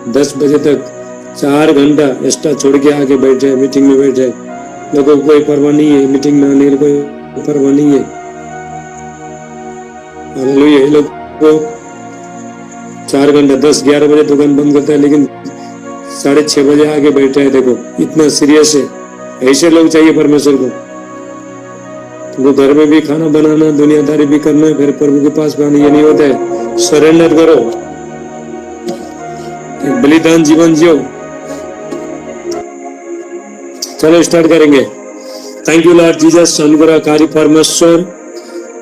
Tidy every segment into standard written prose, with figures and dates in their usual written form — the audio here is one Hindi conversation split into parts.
10 बजे तक 4 घंटा एक्स्ट्रा छोड़ के आके बैठ जाए, मीटिंग में बैठ जाए। लोगों को कोई परवाह नहीं है, मीटिंग में आने की कोई परवाह नहीं है। हालेलुया। ये लोग को 4 घंटा 10-11 बजे दुकान बंद करता है, लेकिन 6:30 बजे आके बैठ रहे। देखो इतना सीरियस है। ऐसे लोग चाहिए परमेश्वर को। तुमको घर में भी खाना बनाना, दुनियादारी भी करना है, फिर प्रभु के पास भी आना। ये नहीं होता है। सरेंडर करो, एक बलिदान जीवन जियो। चलो स्टार्ट करेंगे। Thank you Lord Jesus. अनुग्रहकारी परमेश्वर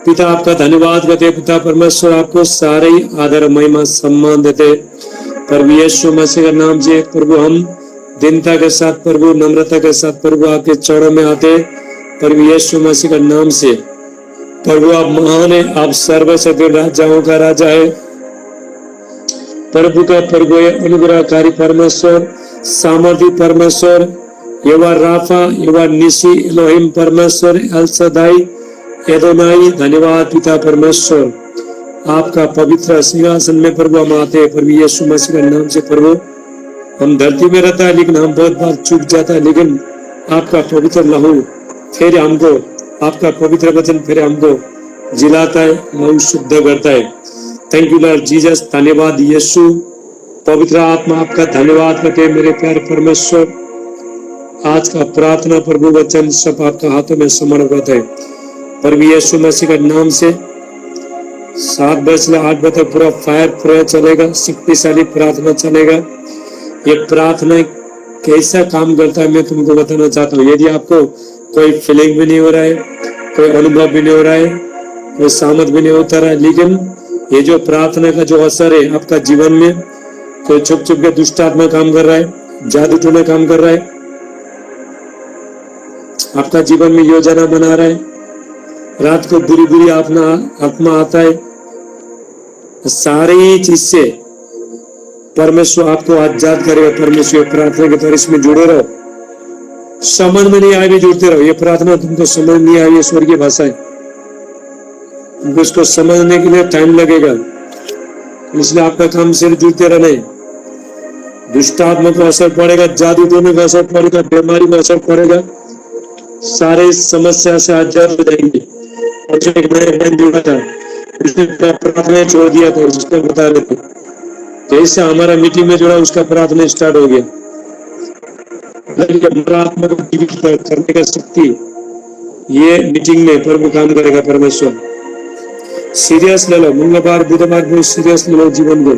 पिता, आपका धन्यवाद करते। पिता परमेश्वर आपको सारे आदर महिमा सम्मान देते। प्रभु यीशु मसीह का नाम से प्रभु हम दीनता के साथ, प्रभु नम्रता के साथ प्रभु आपके चरणों में आते। प्रभु यीशु मसीह का नाम से प्रभु आप महान है, आप सर्वशक्ति राजाओं का राजा है, प्रभु का प्रभु है, अनुग्रहकारी परमेश्वर, सामर्थी परमेश्वर, यहोवा राफा, यहोवा निसी, एलोहिम परमेश्वर, एल सदाई, एदोनाई। धन्यवाद पिता परमेश्वर, आपका पवित्र सिंहासन में प्रभु हम आते हैं। प्रभु यीशु मसीह के नाम से प्रभु हम धरती में रहता है, लेकिन हम बहुत बार चूक जाता है, लेकिन आपका पवित्र लहू फिर हमको, आपका पवित्र वचन फिर हमको जिलाता है, लहू शुद्ध करता है। Thank you Lord Jesus. धन्यवाद यीशु। पवित्र आत्मा आपका धन्यवाद करते हैं मेरे प्यारे परमेश्वर। आज का प्रार्थना प्रभु वचन सब आपका हाथों में समर्पित है। प्रभु यीशु मसीह के नाम से 7 बजे से 8 बजे तक पूरा फायर प्रेयर चलेगा, शक्तिशाली प्रार्थना चलेगा। ये प्रार्थना कैसा काम करता है मैं तुमको बताना चाहता हूँ। यदि आपको कोई फीलिंग भी नहीं हो रहा है, कोई अनुभव भी नहीं हो रहा है, कोई सामर्थ भी नहीं होता रहा है, लेकिन ये जो प्रार्थना का जो असर है आपका जीवन में, कोई छुप छुप के दुष्ट आत्मा काम कर रहा है, जादू टोना काम कर रहा है, आपका जीवन में योजना बना रहा है, रात को बुरी बुरी आत्मा आता है, सारी चीज से परमेश्वर आपको आजाद करेगा। परमेश्वर प्रार्थना के द्वारा इसमें जुड़े रहो। समझ में नहीं आए भी जुड़ते रहो। ये प्रार्थना तुमको समझ नहीं आई, ये स्वर्गीय भाषा है, तुमको इसको समझने के लिए टाइम लगेगा, इसलिए आपका काम सिर्फ जुड़ते रहना है। दुष्ट आत्मा को असर पड़ेगा, जादू टोने का असर पड़ेगा, बीमारी में असर पड़ेगा, सारे समस्या से आजाद हो जाएंगे। और जो एक नया बहन जुड़ा था, उसने प्रार्थना छोड़ दिया था, जिसको बता रहे थे, जैसे हमारा मीटिंग में जुड़ा उसका प्रार्थना स्टार्ट हो गया। आत्मा को जीवित करने का शक्ति ये मीटिंग में प्रभु काम करेगा। परमेश्वर सीरियस ले लो, मंगलवार बुधवार को सीरियस ले लो जीवन को।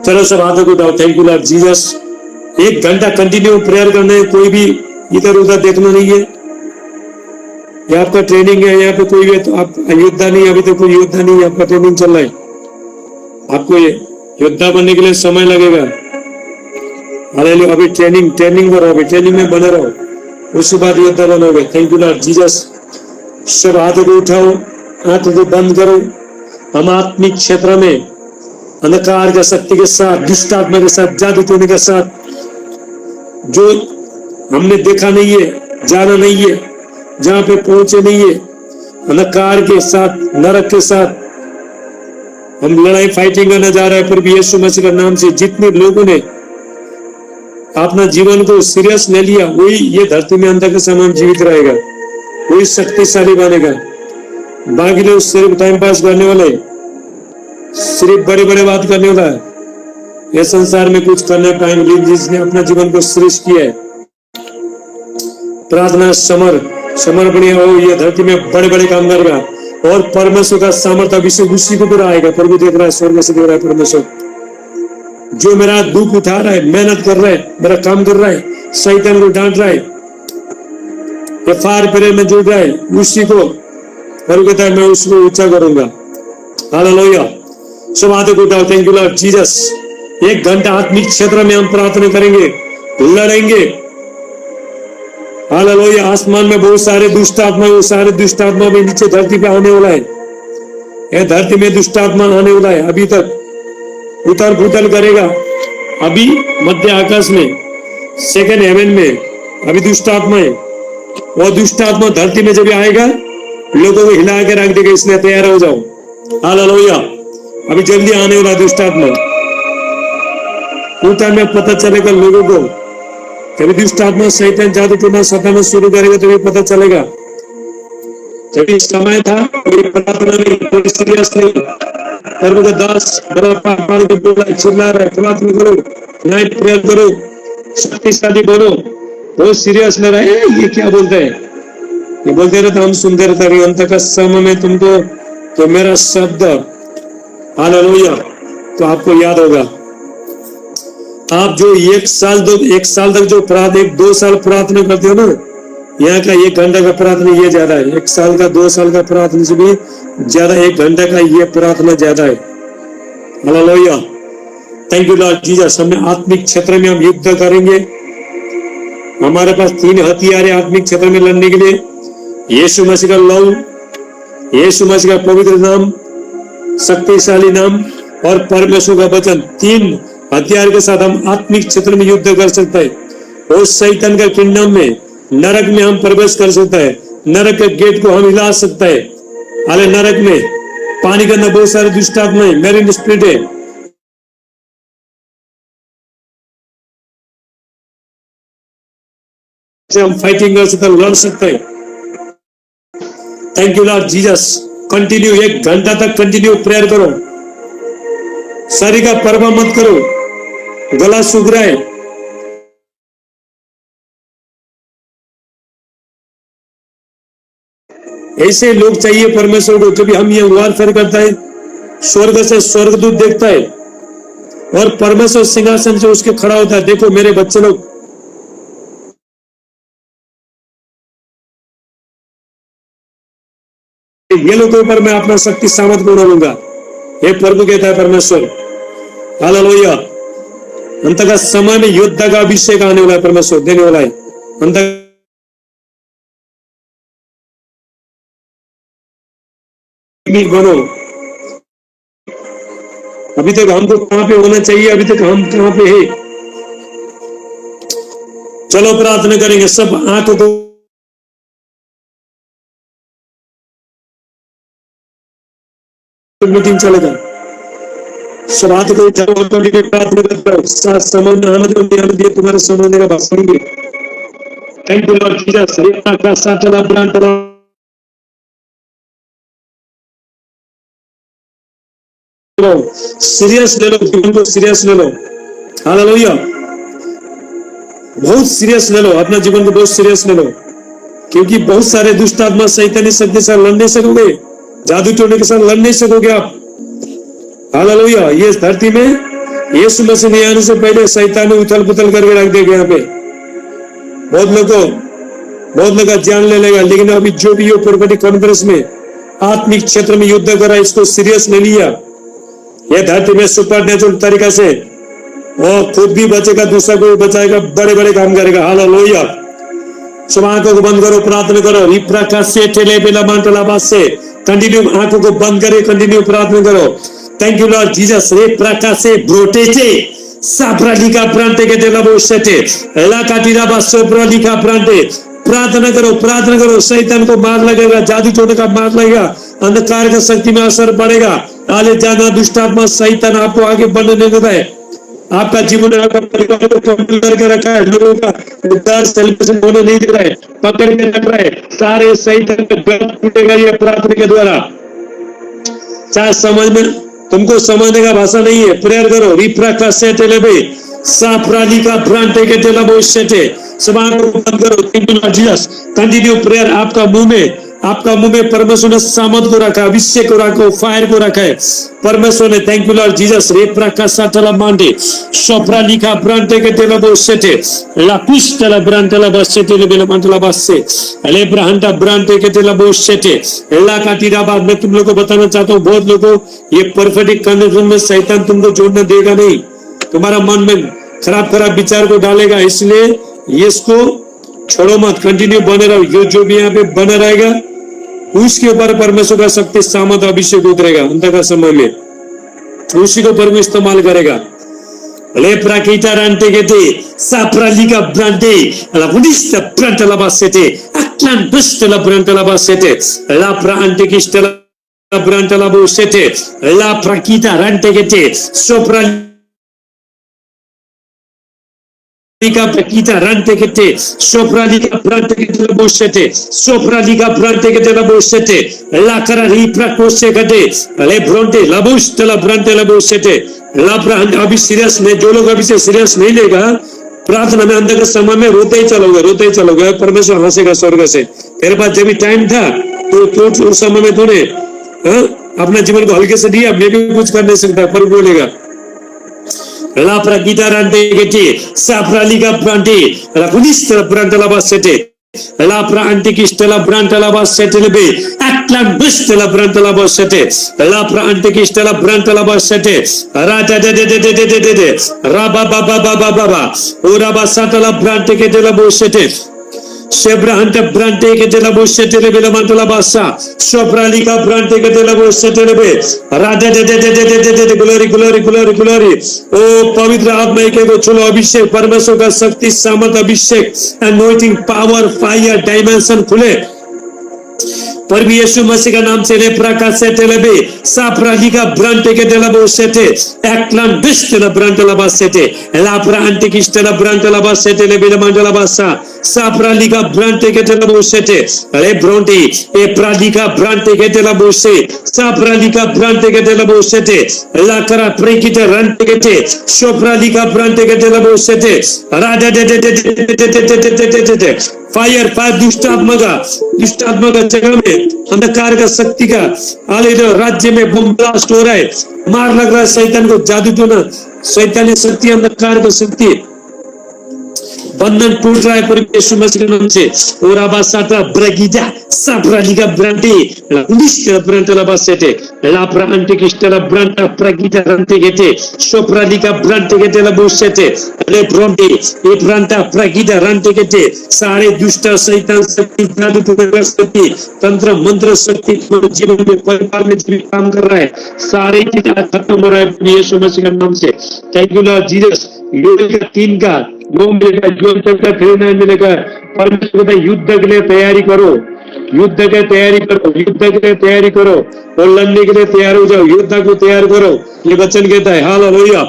चलो सब हाथों को उठाओ। Thank you Lord Jesus. 1 घंटा कंटिन्यू प्रेयर करना है, कोई भी इधर उधर देखना नहीं है। ये आपका ट्रेनिंग है, यहाँ पे कोई है तो आप योद्धा नहीं, अभी तो कोई योद्धा नहीं है, आपका ट्रेनिंग चल रहा है। आपको ये योद्धा बनने के लिए समय लगेगा। हालेलुया। अभी ट्रेनिंग करो, अभी ट्रेनिंग में बने रहो, उसके बाद योद्धा बनोगे। Thank you Lord Jesus. सब हाथों को उठाओ, आंखों को बंद करो। हम आत्मिक क्षेत्र में अंधकार का शक्ति के साथ, दुष्ट आत्मा के साथ, जादू टोने के साथ, जो हमने देखा नहीं है, जाना नहीं है, जहां पे पहुंचे नहीं है, अंधकार के साथ, नरक के साथ हम लड़ाई फाइटिंग करने जा रहे हैं। प्रभु यीशु मसीह के नाम से जितने लोगों ने अपना जीवन को सीरियस ले लिया, वही ये धरती में अंत के समय जीवित रहेगा, वही शक्तिशाली बनेगा। बाकी लोग सिर्फ टाइम पास करने वाले, सिर्फ बड़े बड़े बात करने वाला है, ये संसार में कुछ करने पाएंगे। जिसने अपना जीवन को श्रेष्ठ किया है, प्रार्थना समर्पणीय हो, ये धरती में बड़े बड़े काम करेगा और परमेश्वर का सामर्थ्य उसी को पूरा आएगा। प्रभु देख रहा है, स्वर्ग से देख रहा है। परमेश्वर जो मेरा दुख उठा रहा है, मेहनत कर रहा है, मेरा काम कर रहा है, शैतान को डांट रहा है, फायर प्रेयर में जुड़ रहा है, उसी को प्रभु कहता है मैं उसको ऊंचा करूंगा। हालेलुया। सब हाथों को उठाओ। Thank you Lord Jesus. 1 घंटा आत्मिक क्षेत्र में हम प्रार्थना करेंगे, लड़ेंगे। हालेलुया। आसमान में बहुत सारे दुष्ट आत्मा, वो सारे दुष्ट आत्मा भी नीचे धरती पे आने वाला है। यह धरती में दुष्ट आत्मा आने वाला है, अभी तक उतर फुतर करेगा। अभी मध्य आकाश में, सेकंड हेवन में अभी दुष्ट आत्मा है। वो दुष्ट आत्मा धरती में जब आएगा, लोगों को हिला के रख देगा, इसलिए तैयार हो जाओ। हालेलुया। अभी जल्दी आने वाला दुष्ट आत्मा। उस टाइम में पता चलेगा लोगों को। कभी दुष्ट आत्मा शैतान जादू टोना सताना शुरू करेगा तो भी पता चलेगा। जब इस समय था कोई प्रार्थना नहीं, कोई सीरियस नहीं, प्रभु का दास बड़ा पापड़ के बोला चिल्ला रहा है, प्रार्थना करो, नाइट प्रेयर करो, शक्तिशाली बोलो, बहुत सीरियस ले रहा है। ये क्या बोलते हैं? ये बोलते रहते हम सुनते रहते, अंत का समय में तुमको तो मेरा शब्द हालेलुया तो आपको याद होगा। आप जो एक साल तक जो प्रार्थना 2 साल प्रार्थना करते हो ना, यहाँ का 1 घंटा का प्रार्थना ये ज्यादा है। 1 साल का 2 साल का प्रार्थना से भी ज्यादा 1 घंटा का ये प्रार्थना ज्यादा है। Hallelujah, thank you Lord Jesus. हमें आत्मिक क्षेत्र में हम युद्ध करेंगे। हमारे पास 3 हथियार है आत्मिक क्षेत्र में लड़ने के लिए। यीशु मसीह का लव, यीशु मसीह का पवित्र नाम, शक्तिशाली नाम और परमेश्वर का वचन। 3 हथियार के साथ हम आत्मिक क्षेत्र में युद्ध कर सकते हैं। और शैतान का किंगडम में, नरक में हम प्रवेश कर सकते हैं। नरक के गेट को हम हिला सकते हैं। अरे नरक में पानी के अंदर बहुत सारे दुष्ट आत्माएं, मैरिन स्पिरिट है, हम फाइटिंग कर सकते हैं, लड़ सकते हैं। Thank you Lord Jesus. Continue 1 घंटा तक कंटिन्यू प्रेयर करो। शरीर का परवाह मत करो, गला सूख रहा है, ऐसे लोग चाहिए परमेश्वर को। जब हम ये वारफेयर करता है, स्वर्ग से स्वर्गदूत देखता है और परमेश्वर सिंहासन से उसके खड़ा होता है। देखो मेरे बच्चे लोग, ये लोग के ऊपर मैं अपना शक्ति सामर्थ को डालूंगा, ये प्रभु कहता है परमेश्वर। हालेलुया। अंत का समय में युद्ध का अभिषेक आने वाला है, परमेश्वर देने वाला है। अंत बनो। अभी तक हमको कहां पे होना चाहिए, अभी तक हम कहां पे है? चलो प्रार्थना करेंगे। सब आंखों को मीटिंग चलेगा। सब हाथ को प्रार्थना करता हूँ। समझ में आना जो तुम्हारे समझने का बात सुनेंगे। Thank you Lord Jesus. का साथ चला प्राण चला सीरियस ले लो, जीवन को सीरियस ले लो। हालेलुया, बहुत सीरियस ले लो, अपना जीवन को बहुत सीरियस ले लो। क्योंकि बहुत सारे दुष्ट आत्मा शैतानी शक्ति के साथ लड़ नहीं सकोगे, जादू टोने के साथ लड़ नहीं सकोगे आप। हालेलुया। ये धरती में यीशु मसीह नहीं आने से पहले शैतान ने उथल पुथल करके रख देगा। यहाँ पे बहुत लोग का जान ले लेगा। लेकिन अभी जो भी प्रोफेटिक कॉन्फ्रेंस में आत्मिक क्षेत्र में युद्ध करा, इसको सीरियस ले लिया। यह धरती में सुपर नेचुरल तरीका से वो खुद भी बचेगा, दूसरा को भी बचाएगा, बड़े बड़े काम करेगा। हालेलुया। सब आंखों को बंद करो, प्रार्थना करो। रिप्राका से टेले बेला मांटला बात से कंटिन्यू आंखों को बंद करे, कंटिन्यू प्रार्थना करो। Thank you Lord Jesus. रिप्राका से ब्रोटेचे साप्रालिका प्रांते के देला बोशते एला काटीरा बासोप्रा लिखा प्रांते। प्रार्थना करो, प्रार्थना करो। शैतान को मार लगेगा, जादू टोने का मार लगेगा, अंधकार का शक्ति में असर पड़ेगा। आले जाना दुष्ट आत्मा शैतान आपको आगे बढ़ने नहीं देता है। आपका जीवन आपका परिवार को कंट्रोल करके रखा है। लोगों का उद्धार सेलिब्रेशन होने नहीं दे रहा है, पकड़ के रख रहा है। सारे शैतान का गला टूटेगा ये प्रार्थना के द्वारा। चाहे समझ में तुमको समझने का भाषा नहीं है, प्रेयर करो। रिप्राका सेटेले बे साप्राली का प्रांते के तेला बोशते समान को बंद करो। Thank you Lord Jesus. Continue prayer. आपका मुंह में परमेश्वर ने सामर्थ को रखा, अभिषेक को रखा, फायर को रखा है परमेश्वर ने। Thank you Lord Jesus. रेप्राका साटला मांडे सोप्रा लिखा ब्रांटे के तेला बोशते ला पिस्टला ब्रांटला बसते ले बेला मंटला बससे ले ब्रांटा ब्रांटे के तेला बोशते ला काटीरा। बाद में तुम लोगों को बताना चाहता हूँ, बहुत लोगों ये प्रोफेटिक कन्वर्सेशन में शैतान तुमको जोड़ने देगा नहीं, तुम्हारा मन में खराब विचार को डालेगा। इसलिए इसको छोड़ो मत, कंटिन्यू बने रहो। जो भी यहाँ पे बने रहेगा उसके ऊपर परमेश्वर का शक्ति सामर्थ अभिषेक उतरेगा। अंत का समय में उसी को परमेश्वर इस्तेमाल करेगा। ले प्राकीटा रांटे के थे साप्रालिका ब्रांटे ला बुडिस्ट ब्रांटला बासेते अक्लान बस्टला ब्रांटला बासेते ला प्रांटे किस्टला ब्रांटला बोसेते ला प्राकीटा रांटे के थे सोप्रा Liga Pakita Rante Kete, Sopra Liga Brante Kete la Bosete, Sopra Liga Brante Kete la Bosete, La Carari Prakose Kete, Le Bronte, La Bush de la Brante la Bosete, La Brand अभी सीरियस नहीं, जो लोग अभी से सीरियस नहीं लेगा, प्रार्थना में अंदर के समय में रोते ही चलोगे, परमेश्वर हंसेगा स्वर्ग से। तेरे पास जब भी टाइम था तो उस समय में तूने अपना जीवन को हल्के से दिया, मैं भी कुछ कर नहीं सकता, पर बोलेगा La Pragita Rante Geti, Sapra Liga Branti, La Punista Brantala Bassete, La Prantikistela Brantala Bassetelebe, Atlan Bustela Brantala Bassete, La Prantikistela Brantala Bassete, Rata de Rabba Baba, Uraba Satala Brantike de la Bossete. Sebrante brante ke de la bossete le bela mantala bassa sopra liga brante ke de la bossete le be Radhe they glory ओ पवित्र आत्मा के को चलो अभिषेक परमेश्वर का शक्ति सामर्थ अभिषेक anointing power fire dimension खुले प्रभु यीशु मसीह का नाम से ले प्रकाश से तेलबे साप्रालिका ब्रांटे के तेला बोसेते एक्लान बिस्टेला ब्रांटेला बासेते लाप्रा अंतिकिस्टेला ब्रांटेला बासेते ले बिला मंडला बासा साप्रालिका ब्रांटे के तेला बोसेते ले ब्रोंटी ए प्रालिका ब्रांटे के तेला बोसे साप्रालिका ब्रांटे के तेला बोसेते लाकरा प्रेकिते रंटे के ते सोप्रालिका ब्रांटे के तेला बोसेते राधे दे फायर दुष्ट आत्मा का जगह में अंधकार का शक्ति का राज्य में बम ब्लास्ट हो रहा है, मार लग रहा है शैतान को, जादू टोना शैतानी शक्ति अंधकार का शक्ति बंधन टूट रहा है पर यीशु मसीह के नाम से और आबासाता ब्रगीजा साप्रालिका ब्रांटी लाउनिस्टेला ब्रांटेला बासेटे लाप्रा अंटिकिस्टेला ब्रांटा प्रगीजा रंटे गेटे सोप्रालिका ब्रांटे गेटे ला बोसेटे ले ब्रोंटी ए ब्रांटा प्रगीजा रंटे गेटे सारे दुष्ट शैतान शक्ति जादू टोना शक्ति तंत्र मंत्र शक्ति जीवन में परिवार में भी काम कर रहा है, सारे चीज खत्म हो रहा है यीशु मसीह के नाम से। Thank you Lord Jesus. योएल 3 का 9 मिलेगा, योएल चैप्टर 3 मिलेगा। परमेश्वर का युद्ध के लिए तैयारी करो, युद्ध के तैयारी करो और लड़ने के लिए तैयार हो जाओ, युद्ध को तैयार करो, ये वचन कहता है। हालेलुया।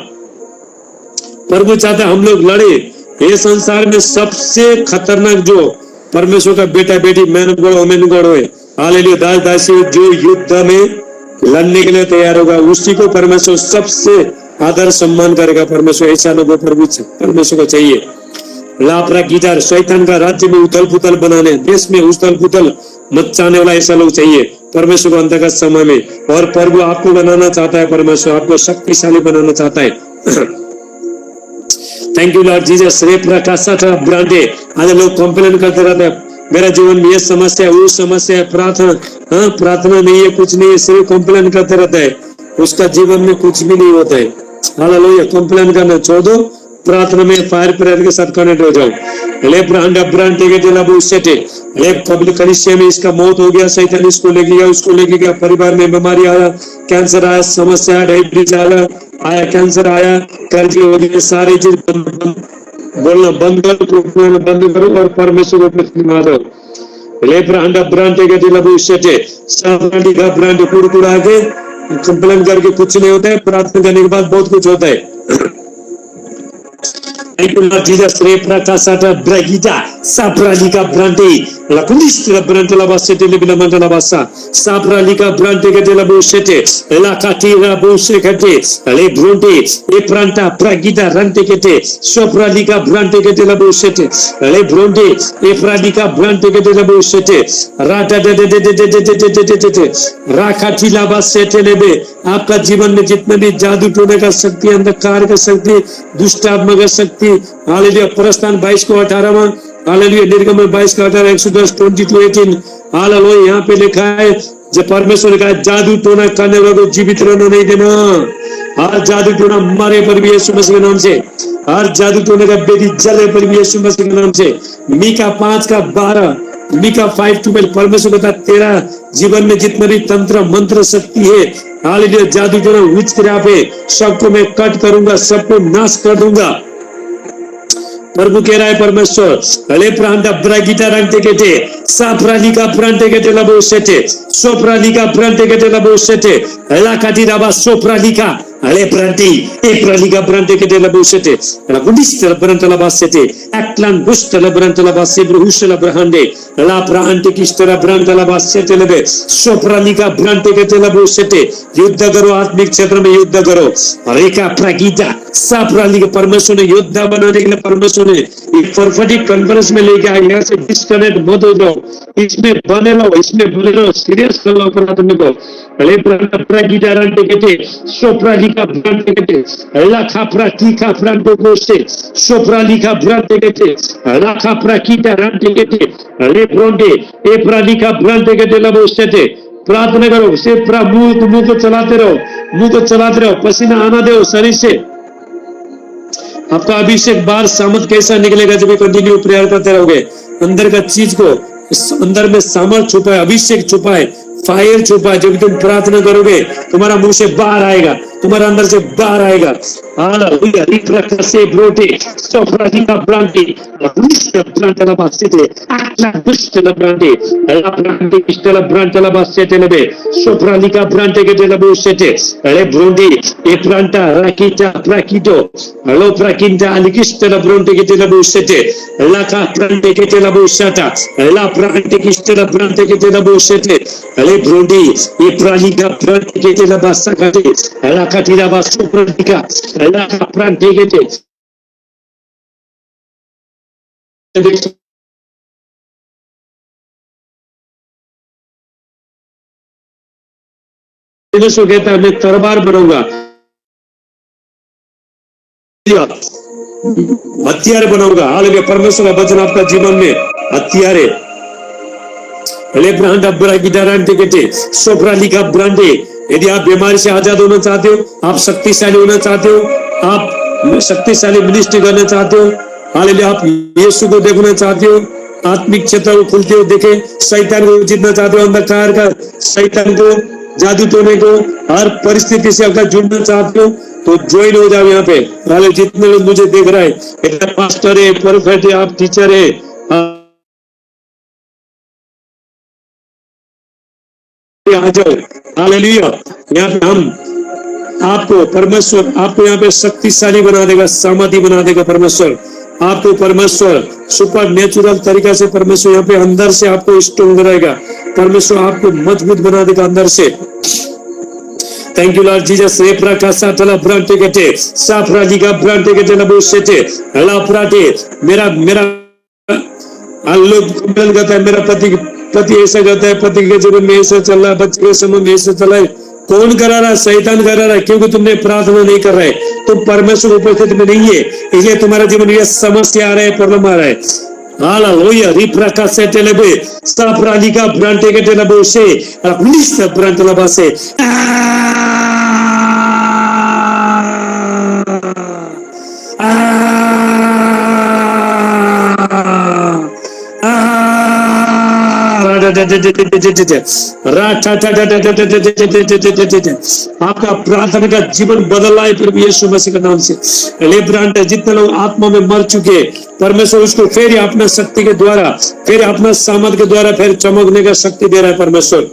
प्रभु चाहता है हम लोग लड़े। ये संसार में सबसे खतरनाक जो परमेश्वर का बेटा बेटी man of God women of God है, हालेलुया, दास दासी जो युद्ध में लड़ने के लिए तैयार होगा उसी को परमेश्वर सबसे आदर सम्मान करेगा। परमेश्वर ऐसा लोगों परमेश्वर को चाहिए। लापरा गिटार शैतान का राज्य में उथल पुथल बनाने, देश में उथल पुथल मचाने वाला ऐसा लोग चाहिए परमेश्वर को अंत का समय में। और प्रभु आपको बनाना चाहता है, परमेश्वर आपको शक्तिशाली बनाना चाहता है। Thank you Lord Jesus. रे प्रकाशा ब्रांडे आज लोग कंप्लेन करते रहते हैं मेरा जीवन में ये समस्या है, वो समस्या है, प्रार्थना नहीं है, कुछ नहीं है, सिर्फ कंप्लेन करते रहता है, उसका जीवन में कुछ भी नहीं होता है। हालेलुया। कंप्लेन करना छोड़ दो, प्रार्थना में फायर प्रेयर के साथ कनेक्ट हो जाओ। ले ब्रांडा ब्रांडे के दिला बुसेटे ले पब्लिक कलिसिया में इसका मौत हो गया, शैतान इसको लेके गया, उसको लेके गया, परिवार में बीमारी आया, कैंसर आया, समस्या डायबिटीज आया, कैंसर आया, कर्ज हो गए, सारी चीज बोलना बंद करो और परमेश्वर को प्रतिमा दो। ले ब्रांडा ब्रांडे के दिला बुसेटे सावधानी का ब्रांड कुड़कुड़ा के कंप्लेन करके कुछ नहीं होता है, प्रार्थना करने के बाद बहुत कुछ होता है। Thank you Lord Jesus. Re prakasata bragida sapralika brante la kunistra brante la basete le bila mandala bassa sapralika brante ke de la bosete la katira bosekate le bronte e pranta bragida rante ke de sopralika brante ke de la bosete le bronte e pralika brante ke de la bosete rata de rakati la basete lebe। आपका जीवन में जितने भी जादू टोने का शक्ति, अंधकार का शक्ति, दुष्ट आत्मा का शक्ति, हालेलुया। प्रस्थान 22 को 18, हालेलुया। निर्गमन 22 का 18, 110 22-18, हालेलुया। यहाँ पे लिखा है जब परमेश्वर ने कहा जादू टोना करने वालों को जीवित रहने नहीं देना। हर जादू टोना मारे पर भी यीशु मसीह के नाम से, हर जादू टोने का बेदी जले पर भी यीशु मसीह के नाम से। मीका 5 का 12, मीका 5:12, परमेश्वर कहता तेरा जीवन में जितने भी तंत्र मंत्र शक्ति है, हालेलुया, जादू टोना विचक्रिया पे सबको मैं कट करूंगा, सबको नाश कर दूंगा। प्रभु कह रहा है परमेश्वर अले प्रांता ब्रागिटा रंगते के थे साप्रालिका प्रांते के थे लबोसेटे सोप्रालिका प्रांते के थे लबोसेटे la katiraba sopralika ale branti e pralika brante che della busete la budista branta la bassete atlan busta la branta la basse bruhus la brahande la prante kistera branta la bassete lebe sopralika brante che della busete युद्ध करो आत्मिक क्षेत्र में युद्ध करो रेखा प्रगीता साप्रालिक परमेश्वर ने युद्ध बनाने के लिए परमेश्वर ने एक प्रोफेटिक कॉन्फ्रेंस में लेके आए यहाँ से डिस्कनेक्ट मत हो जाओ इसमें बने रहो सीरियस कर लो प्रार्थना को ले प्रगीता रंटे के थे सोप्रालिका ब्रांटे के थे लाखा प्रकीका ब्रांटो को से सोप्रालिका ब्रांटे के थे लाखा प्रकीता रंटे के थे ले ब्रांटे ए प्रालिका ब्रांटे के थे लबो से थे प्रार्थना करो सिर्फ मुंह को चलाते रहो पसीना आना दो शरीर से आपका अभिषेक बाहर सामर्थ कैसा निकलेगा जब कंटिन्यू प्रेयर करते रहोगे अंदर का चीज को अंदर में सामर्थ छुपा है अभिषेक छुपा है फायर छुपा है जब तुम प्रार्थना करोगे तुम्हारा मुंह से बाहर आएगा तुम्हारा अंदर से बाहर आएगा हालेलुया रिप्रका से ब्रोटे सोफ्रादिका ब्रांटी लुस्टा ब्रांटला बासेते आक्ला बुस्टला ब्रांटी ला ब्रांटी किस्टला ब्रांटला बासेते लबे सोफ्रादिका ब्रांटे के देला बोसेते अरे ब्रोंडी ए ब्रांटा राकीटा प्राकिटो लो प्राकिंटा अलिकिस्टला ब्रोंटे के देला बोसेते ला का ब्रांटे के देला बोसाटा ला ब्रांटे किस्टला ब्रांटे के देला बोसेते अरे ब्रोंडी ए प्रालिका ब्रांटे के देला बासा काटे ला काटिला बासो ब्रांटिका ला का ब्रांटे के दे कहता है मैं तलवार बनूंगा हथियार बनाऊंगा हालेलुया परमेश्वर का वचन आपका जीवन में हथियार है ले ब्रांड अब्रा गिटारांटे के सोप्रालिका ब्रांडे यदि आप बीमारी से आजाद होना चाहते हो आप शक्तिशाली होना चाहते हो आप शक्तिशाली मिनिस्ट्री करना चाहते हो हालेलुया आप यीशु को देखना चाहते हो आत्मिक क्षेत्र को खुलते हो देखे शैतान को जीतना चाहते हो अंधकार का शैतान को जादू टोने को हर परिस्थिति से अगर जुड़ना चाहते हो तो ज्वाइन हो जाओ यहाँ पे हालेलुया जितने लोग मुझे देख रहे हैं एक पास्टर है प्रोफेट है आप टीचर है आ जाओ हालेलुया यहाँ पे हम आपको परमेश्वर आपको यहाँ पे शक्तिशाली बना देगा सामर्थी बना देगा परमेश्वर आपको परमेश्वर सुपर नेचुरल तरीका से परमेश्वर यहाँ पे अंदर से आपको स्ट्रॉन्ग बनाएगा परमेश्वर आपको मजबूत बना देगा अंदर से थैंक यू लॉर्ड जीसस रेप्रा का सातला ब्रांटे के साफरा लिगा ब्रांटे के लबो सेटे हला प्राटे मेरा लोग कंप्लेन करता है मेरा पति ऐसा करता है पति के जीवन में ऐसा चल रहा है बच्चे के समय में ऐसा चला है कौन करा रहा है शैतान करा रहा है क्योंकि तुमने प्रार्थना नहीं कर रहे तुम परमेश्वर उपस्थिति में नहीं है इसलिए तुम्हारा जीवन में समस्या आ रहा है प्रॉब्लम आ रहा है हालेलुया रिप्रका से टेलेबे साप्रालिका ब्रांटे के टेलेबो से पुलिस ब्रांटला से आपका प्रार्थना का जीवन बदल रहा है फिर यीशु मसीह के नाम से ले ब्रांड जितने लोग आत्मा में मर चुके परमेश्वर उसको फिर अपना शक्ति के द्वारा फिर अपना सामर्थ के द्वारा फिर चमकने का शक्ति दे रहा है परमेश्वर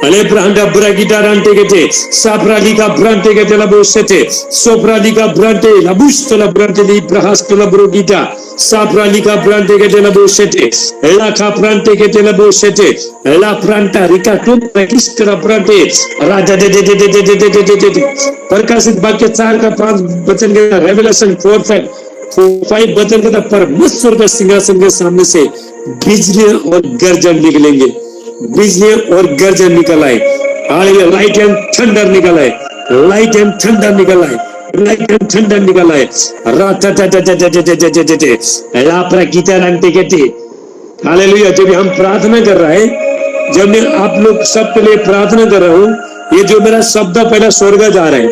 अले ब्रांड अब्रा गिटारांटे के थे साप्रालिका ब्रांटे के थे लबो सेटे सोप्रालिका ब्रांटे लबुस्तला ब्रांटे दी प्रहास्तला ब्रोगीटा साप्रालिका ब्रांटे के थे लबो सेटे एला का ब्रांटे के थे लबो सेटे एला ब्रांटा रिका टू प्रकिस्टला ब्रांटे राजा दे प्रकाशित वाक्य 4 का 5 वचन के रेवलेशन 4:5 वचन के परमेश्वर का सिंहासन के सामने से बिजली और गर्जन निकलेंगे बिजली और गर्जन निकल आए हालेलुया लाइट एंड थंडर निकल आए लाइट एंड थंडर निकल आए लाइट एंड थंडर निकल आए हालेलुया जब हम प्रार्थना कर रहे हैं जब मैं आप लोग सबके लिए प्रार्थना कर रहा हूँ ये जो मेरा शब्द पहला स्वर्ग जा रहा है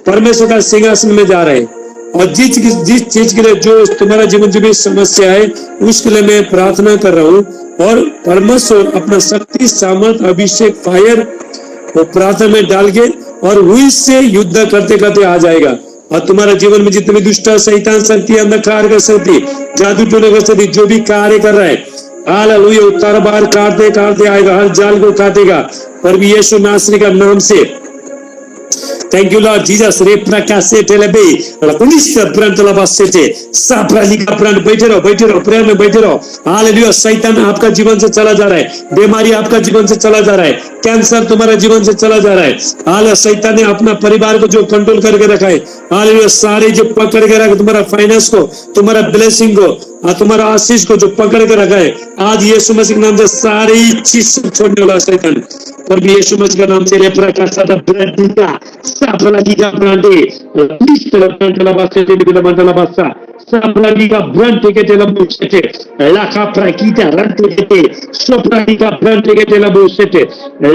परमेश्वर का सिंहासन में जा रहे हैं और जिस चीज के लिए जो तुम्हारा जीवन जो भी समस्या है उसके लिए मैं प्रार्थना कर रहा हूँ और परमेश्वर अपना शक्ति सामर्थ अभिषेक फायर वो प्रार्थना में डाल के और वही से युद्ध करते करते आ जाएगा और तुम्हारा जीवन में जितने दुष्ट शैतान शक्ति अंधकार का शक्ति जादू टोने का शक्ति जो भी कार्य कर रहा है हालेलुया। तलवार काटते काटते आएगा, हर जाल को काटेगा प्रभु यीशु नासरी का नाम से। Thank you, Lord Jesus. Reprakasete lebe, rakunista brand labasete, साप्रली का ब्रांड। बैठे रहो प्रेयर में बैठे रहो। हालेलुया। शैतान आपका जीवन से चला जा रहा है, बीमारी आपका जीवन से चला जा रहा है, कैंसर तुम्हारे जीवन से चला जा रहा है। हालेलुया। शैतान ने अपना परिवार को जो कंट्रोल करके रखा है, हालेलुया, सारे जो पकड़ के रखा, तुम्हारा फाइनेंस को, तुम्हारा ब्लेसिंग को, तुम्हारा आशीष को जो पकड़ के रखा है, आज यीशु मसीह के नाम से सारी चीज छोड़ने वाला शैतान प्रभु यीशु मसीह के नाम से reprakasata brandika sabraliga brande listela brandela basete libela mandela bassa sabraliga brande ke tela busete la kaprakita rante ke sopraliga brande ke tela busete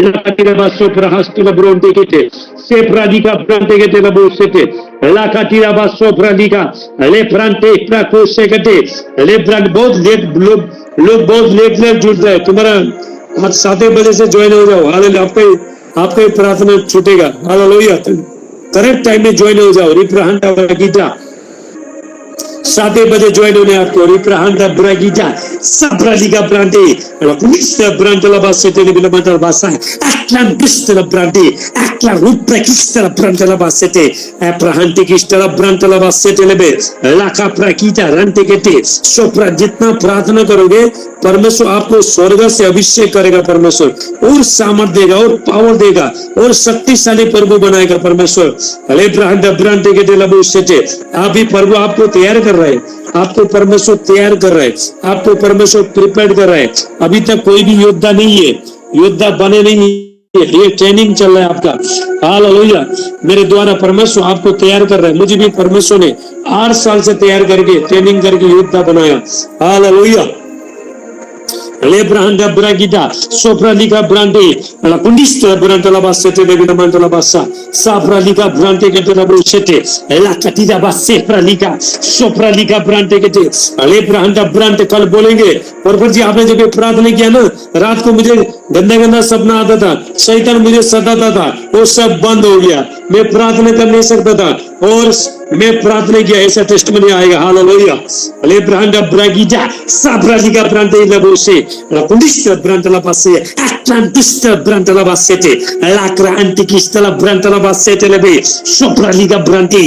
la katira basso prahastula bronde ke se pradiga brande ke tela busete la katira basso pradiga le brande prakose ke le brand बहुत लोग बहुत लेट जुड़ रहे। तुम्हारा आज 7 बजे से ज्वाइन हो जाओ। हालेलुया। आपका प्रार्थना छूटेगा। हालेलुया। करेक्ट टाइम में ज्वाइन हो जाओ। रिप्राहंटा ब्रागिटा 7 बजे ज्वाइन होने आपको। रिप्राहंटा ब्रागिटा sapraliga brande rakista brande la basete libela mandala bassa atlantista la brande atla ruprakista la brande la basete abrahante kista la brande la basete lebe laka prakita rante kete sopra। जितना प्रार्थना करोगे परमेश्वर आपको स्वर्ग से अभिषेक करेगा, परमेश्वर और सामर्थ देगा और पावर देगा और शक्तिशाली प्रभु बनाएगा परमेश्वर। अले ब्रांडे के डेलाबू सेटे आप भी प्रभु आपको तैयार कर रहे हैं, आपको परमेश्वर तैयार कर रहा है, आपको परमेश्वर प्रिपेयर कर रहा है। अभी तक कोई भी योद्धा नहीं है, योद्धा बने नहीं, ये ट्रेनिंग चल रहा है आपका। हालेलुया। मेरे द्वारा परमेश्वर आपको तैयार कर रहा है। मुझे भी परमेश्वर ने 8 साल से तैयार करके ट्रेनिंग करके योद्धा बनाया। Hallelujah. Lebranda bragida sopra liga brande la kundista branda la basete de la manda la bassa sapra liga brande ke la busete la katida basse pra liga sopra liga brande ke lebranda brande। कल बोलेंगे परफर जी आपने जब प्रार्थना किया ना, रात को मुझे गंदा सपना आता था, शैतान मुझे सताता था, वो सब बंद हो गया, मैं प्रार्थना कर नहीं सकता था और मैं प्रार्थना किया, ऐसा टेस्टमनी आएगा। Hallelujah. लेब्रांडा ब्रागिदा sapra liga brande la busse la kundista branda la basse atlantista branda la bassete la antikista la branda la bassete lebe sopra liga brande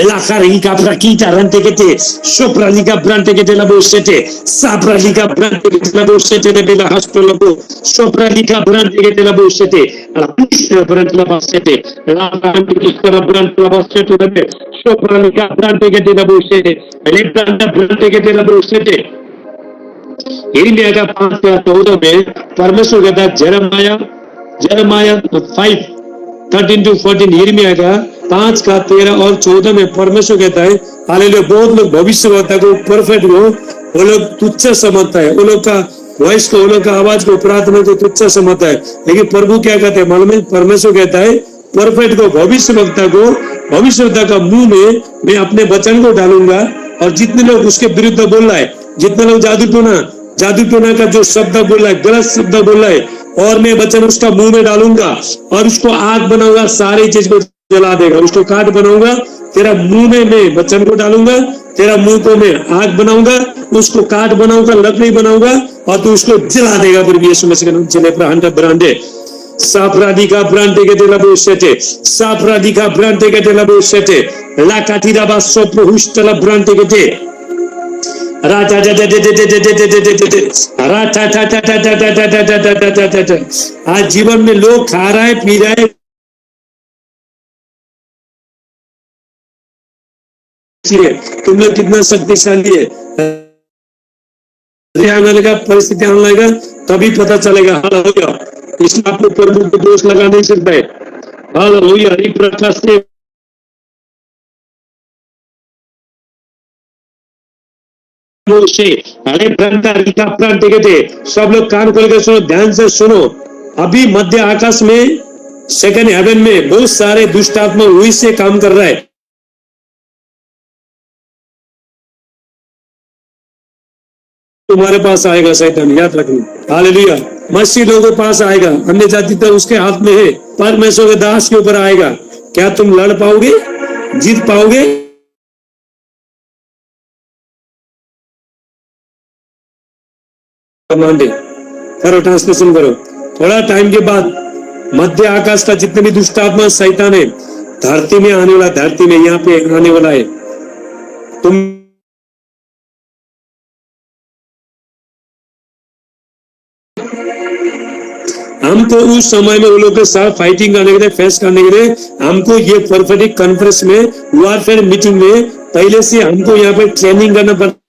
la carica prakita rante kete sopra liga brande kete la bussete sapra liga brande kete la bussete lebe la hospital ko sopra liga brande kete la bussete la kundista branda la bassete la antikista la branda la bassete lebe sopra liga brande kete la bussete le branda brande kete la bussete। यिर्मयाह का 5:14 में परमेश्वर कहता है, जरमाया 5:13-14 यिर्मयाह का 5:13 और 14 में परमेश्वर कहता है, हालेलुया। बहुत लोग भविष्यवक्ता को, परफेक्ट को वो लोग तुच्छ समझता है, वो लोग का वॉइस को, वो लोग का आवाज को, प्रार्थना को तुच्छ समझता है। लेकिन प्रभु क्या कहते हैं मालूम है? परमेश्वर कहता है परफेक्ट को, भविष्यवक्ता का मुंह में मैं अपने वचन को डालूंगा और जितने लोग उसके विरुद्ध बोल रहा है, जितने लोग जादू टोना का जो शब्द बोल रहा है, गलत शब्द बोल रहा है, और मैं वचन उसका मुंह में डालूंगा और उसको आग बनाऊंगा, सारी चीज को जला देगा, उसको काट बनाऊंगा। तेरा मुंह में मैं वचन को डालूंगा, तेरा मुंह को मैं आग बनाऊंगा, उसको काट बनाऊंगा, लकड़ी बनाऊंगा और तू उसको जला देगा। फिर यीशु मसीह के नाम से लेब्रांडा ब्रांडे साप्रादिका ब्रांडे के देला बोसेटे साप्रादिका ब्रांडे के देला बोसेटे ला काटिदा बासो प्रोहुस्टला ब्रांडे के दे आज जीवन में लोग खा रहा है, पी रहा है, तुम लोग कितना शक्तिशाली है, आने लगा, परिस्थिति आने लगेगा, तभी पता चलेगा। हालेलुया। इसलिए आपको प्रभु को दोष लगा नहीं सकता है। हालेलुया। प्रकाश से अरे सब लोग कान खोल के सुनो, ध्यान से सुनो। अभी मध्य आकाश में, सेकंड हेवन में बहुत सारे दुष्ट आत्मा वही से काम कर रहा है। तुम्हारे पास आएगा शैतान, याद रखना। हालेलुया। मसीह लोगों के पास आएगा, अन्य जाति तो उसके हाथ में है, परमेश्वर के दास के ऊपर आएगा। क्या तुम लड़ पाओगे, जीत पाओगे? मांडे करो, ट्रांसलेशन करो। थोड़ा टाइम के बाद मध्य आकाश का जितने भी दुष्ट आत्मा शैतान है धरती में आने वाला, धरती में यहाँ पे आने वाला है। तुम हमको उस समय में वो लोग के साथ फाइटिंग करने के लिए, फेस करने के लिए हमको ये प्रोफेटिक कॉन्फ्रेंस में, वॉरफेयर मीटिंग में पहले से हमको यहाँ पे ट्रेनिंग करना पड़ता।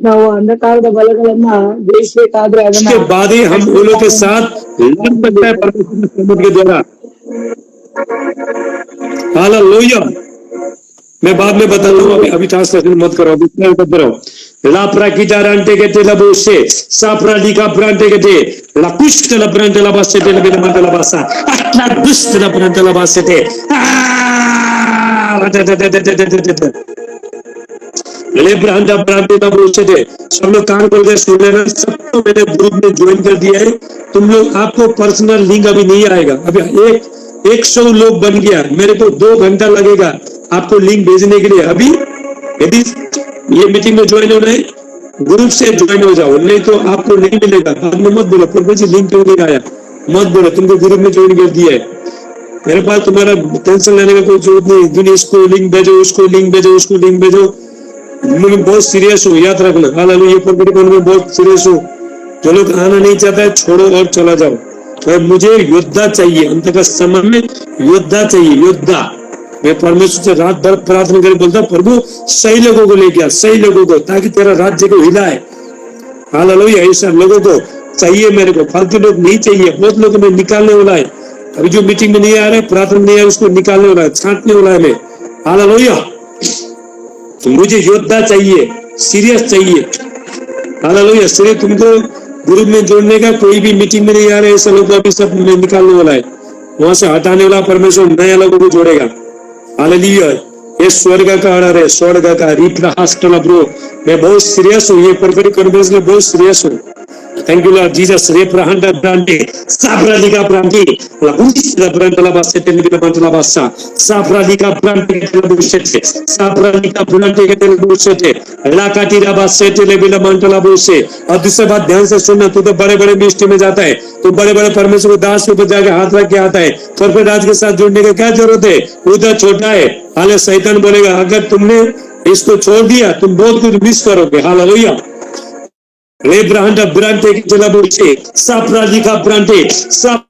ನಾವು ಅಂಧಕಾರದ ಬಲಗಳನ್ನ ಜಯಿಸಬೇಕಾದ್ರೆ उसके बाद ही हम वो लोग के साथ लड़ सकते हैं परमेश्वर के द्वारा। हालेलुया। मैं बाद में बताता हूँ, अभी ट्रांसलेशन मत करो, अभी मत करो। La prakita rante ke te la bose, sa pradika brante ke te, la kushta la brante la basete la bidamanta la basa, la kushta la brante la basete. ले ब्रांडा ब्रांडे का बोलते थे। सब लोग कान खोल के सुन लेना, सबको मैंने ग्रुप में ज्वाइन कर दिया है। तुम लोग, आपको पर्सनल लिंक अभी नहीं आएगा, अभी 100 लोग बन गया, मेरे को 2 घंटा लगेगा आपको लिंक भेजने के लिए। अभी यदि ये मीटिंग में ज्वाइन होना है ग्रुप से ज्वाइन हो जाओ, नहीं तो आपको नहीं मिलेगा। बाद में मत बोलो प्रभु जी लिंक क्यों नहीं आया, मत बोलो, तुमको ग्रुप में ज्वाइन कर दिया है। मेरे पास तुम्हारा टेंशन लेने का कोई जरूरत नहीं। दुनिया इसको लिंक भेजो, उसको लिंक भेजो, उसको लिंक भेजो। मैं बहुत सीरियस हूँ, याद रखना। हालेलुया। प्रोफेटिक में बहुत सीरियस हूँ। जो लोग आना नहीं चाहता है छोड़ो और चला जाओ। तो मुझे योद्धा चाहिए, अंत का समय में योद्धा चाहिए, योद्धा। मैं परमेश्वर से रात भर प्रार्थना करके बोलता प्रभु सही लोगों को लेके आ, सही लोगों को, ताकि तेरा राज्य को हिलाए। हालेलुया। ऐसा लोगों को चाहिए मेरे को, फालतू लोग नहीं चाहिए। बहुत लोग में निकालने वाला है, अभी जो मीटिंग में नहीं आ रहा है, प्रार्थना नहीं है, उसको निकालने वाला है, छांटने वाला है मैं। हालेलुया। तो मुझे योद्धा चाहिए, सीरियस चाहिए। हालेलुया। सिर्फ तुमको ग्रुप में जोड़ने का, कोई भी मीटिंग में नहीं आ रहे ऐसे लोग अभी सब निकालने वाला है, वहां से हटाने वाला परमेश्वर नया लोगों को जोड़ेगा। हालेलुया। ये स्वर्ग का ऑर्डर है, स्वर्ग का रिप्राहस्टल ब्रो। मैं बहुत सीरियस हूँ, ये प्रोफेटिक कॉन्फ्रेंस में बहुत सीरियस हूँ। Thank you Lord Jesus. Reprahanda brande, sabraliga brande, la bushla brande la basse te libera brande la bassa, sabraliga brande ke la bushete, sabraliga brande ke la bushete, la katira basse te libera brande la busse। और दूसरी बात ध्यान से सुनना, तू तो बड़े बड़े मिनिस्ट्री में जाता है, तो बड़े बड़े परमेश्वर को दास के ऊपर जाके हाथ रख के आता है, फिर राज के साथ जुड़ने की क्या जरूरत है, उधर छोटा है। हाले शैतान बोलेगा अगर तुमने इसको छोड़ दिया तुम बहुत कुछ मिस करोगे। Hallelujah. Le branda brante ke la buche, sapraliga brante, sap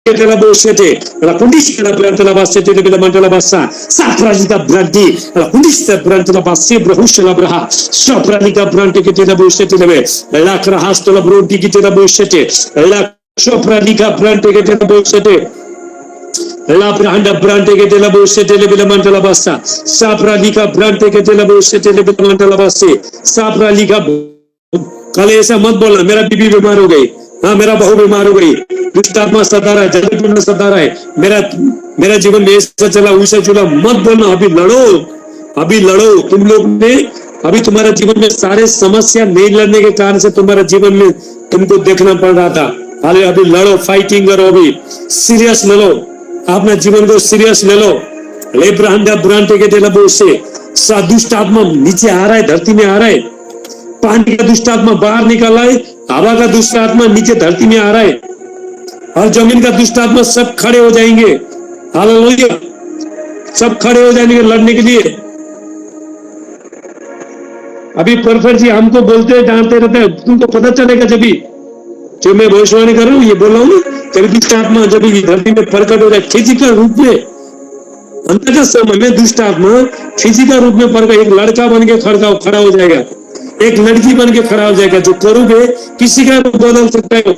ke la buchete, la kundis la brante la bassete de la mantala bassa, sapraliga brante, la kundis brante la basse brahusha la braha, sapraliga brante ke la buchete leve, la krahasto la bronti ke la buchete, la sapraliga brante ke la buchete, la branda brante ke la buchete le la mantala bassa, sapraliga brante ke la buchete le la mantala basse, sapraliga। कल ऐसा मत बोलना मेरा बीबी बीमार हो गई, हाँ मेरा बहू बीमार हो गई, दुष्ट आत्मा सता रहा है, जगत सता रहा है, मेरा जीवन में ऐसा चला वैसा चला, मत बोलना। अभी लड़ो, अभी लड़ो। तुम लोग ने अभी तुम्हारा जीवन में सारे समस्या नहीं लड़ने के कारण से तुम्हारा जीवन में तुमको देखना पड़ रहा था। हाले अभी लड़ो, फाइटिंग करो, अभी सीरियस ले लो, अपने जीवन को सीरियस ले लो। ले ब्रांडा ब्रांटे के तेलबो से दुष्ट आत्मा नीचे आ रहा है, धरती में आ रहा है, पानी का दुष्ट आत्मा बाहर निकल रहा है, हवा का दुष्ट आत्मा नीचे धरती में आ रहा है, और जमीन का दुष्ट आत्मा सब खड़े हो जाएंगे। हालेलुया। सब खड़े हो जाएंगे लड़ने के लिए। अभी प्रोफेट जी हमको बोलते डांटते रहते हैं, तुमको पता चलेगा जब भी जो मैं भविष्यवाणी कर रहा हूँ, ये बोल रहा हूँ, जब दुष्ट आत्मा जब धरती में प्रकट हो जाए फिजिकल रूप में, अंत का समय में दुष्ट आत्मा फिजिकल रूप में प्रकट, एक लड़का बन के खड़ा हो जाएगा, एक लड़की बन के खड़ा हो जाएगा, जो करोगे किसी का रूप बदल सकता है।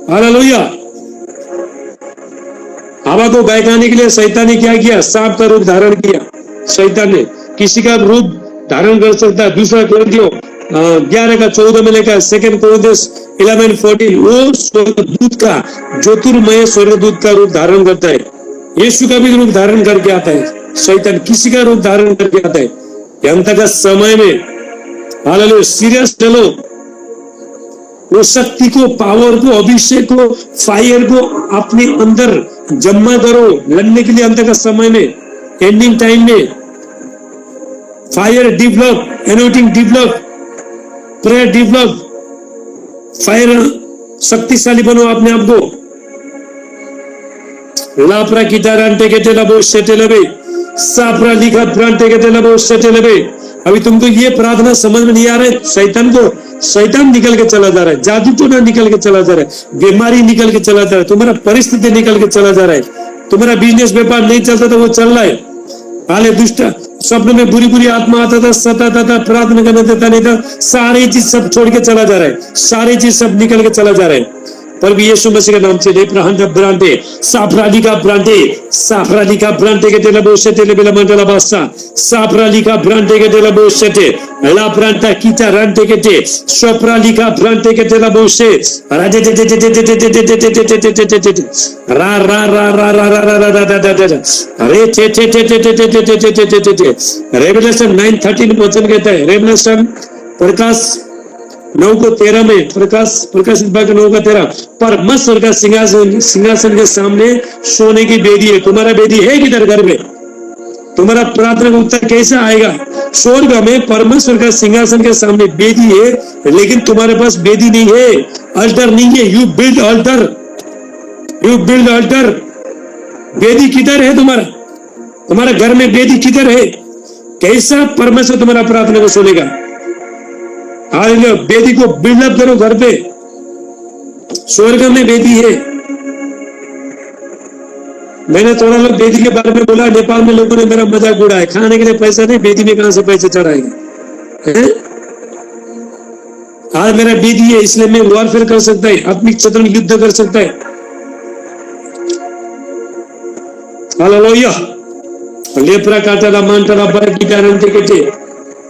हालेलुया। हवा को बहकाने के लिए शैतान ने क्या किया, सांप का रूप धारण किया। शैतान ने किसी का रूप धारण कर सकता है। दूसरा कोरिन्थियों 11:14 में लिखा है, 2 Corinthians 11:14, वो स्वर्गदूत का, ज्योतिर्मय स्वर्गदूत का रूप धारण करता है। यीशु का भी रूप धारण करके आता है, शैतान किसी का रूप धारण करके आता है। अंत का समय में हालेलुया सीरियस चलो, वो शक्ति को, पावर को, अभिषेक को, फायर को अपने अंदर जमा करो लड़ने के लिए अंत का समय में, एंडिंग टाइम में। Fire develop, anointing develop, prayer develop, fire शक्तिशाली बनो अपने आप को। लापरा की तारांटे के टेलबो सेटेलबे, सापरा लिखा प्रांटे के टेलबो सेटेलबे। अभी तुमको ये प्रार्थना समझ में नहीं आ रहा है, शैतान निकल के चला जा रहा है, जादू टोना निकल के चला जा रहा है, बीमारी निकल के चला जा रहा है, तुम्हारा परिस्थिति निकल के चला जा रहा है, तुम्हारा बिजनेस व्यापार नहीं चलता था वो चल रहा है। हाले दुष्ट स्वप्न में बुरी आत्मा आता था, सताता था, प्रार्थना करने देता नहीं था, सारी चीज सब छोड़ के चला जा रहा है, सारी चीज सब निकल के चला जा रहा है। पर भी यीशु मसीह के नाम से ब्रांटे साफराली का ब्रांटे के तेला बोशे तेले बेला मंडला बासा साफराली का ब्रांटे के तेला बोशे ते ला ब्रांटा कीटा रांटे के ते सोपराली का ब्रांटे के तेला बोशे राजे ते रा रा रा रा रा रा रा रा रा रा अरे ते रेवलेशन 9:13 वचन कहता है, रेवलेशन प्रकाश 9:13 में प्रकाशित भाग 9:13 परमेश्वर का सिंहासन के सामने सोने की बेदी है। तुम्हारा बेदी है किधर घर में? तुम्हारा प्रार्थना का उत्तर कैसा आएगा? स्वर्ग में परमेश्वर का सिंहासन के सामने बेदी है, लेकिन तुम्हारे पास बेदी नहीं है, अल्टर नहीं है। You build alter. बेदी किधर है तुम्हारा घर में बेदी किधर है? कैसा परमेश्वर तुम्हारा प्रार्थना को सुनेगा? हालेलुया। बेदी को बिल्डअप करो घर पे, स्वर्ग में बेदी है। मैंने थोड़ा लोग बेदी के बारे में बोला, नेपाल में लोगों ने मेरा मजाक उड़ाया, खाने के लिए पैसा नहीं, बेदी में कहां से पैसे चढ़ाएंगे? आज मेरा बेदी है, इसलिए मैं वॉरफेयर कर सकता है, आत्मिक क्षेत्र में युद्ध कर सकता है। हालेलुया। लेपरा काटला मांटला बड़ा की गारंटी के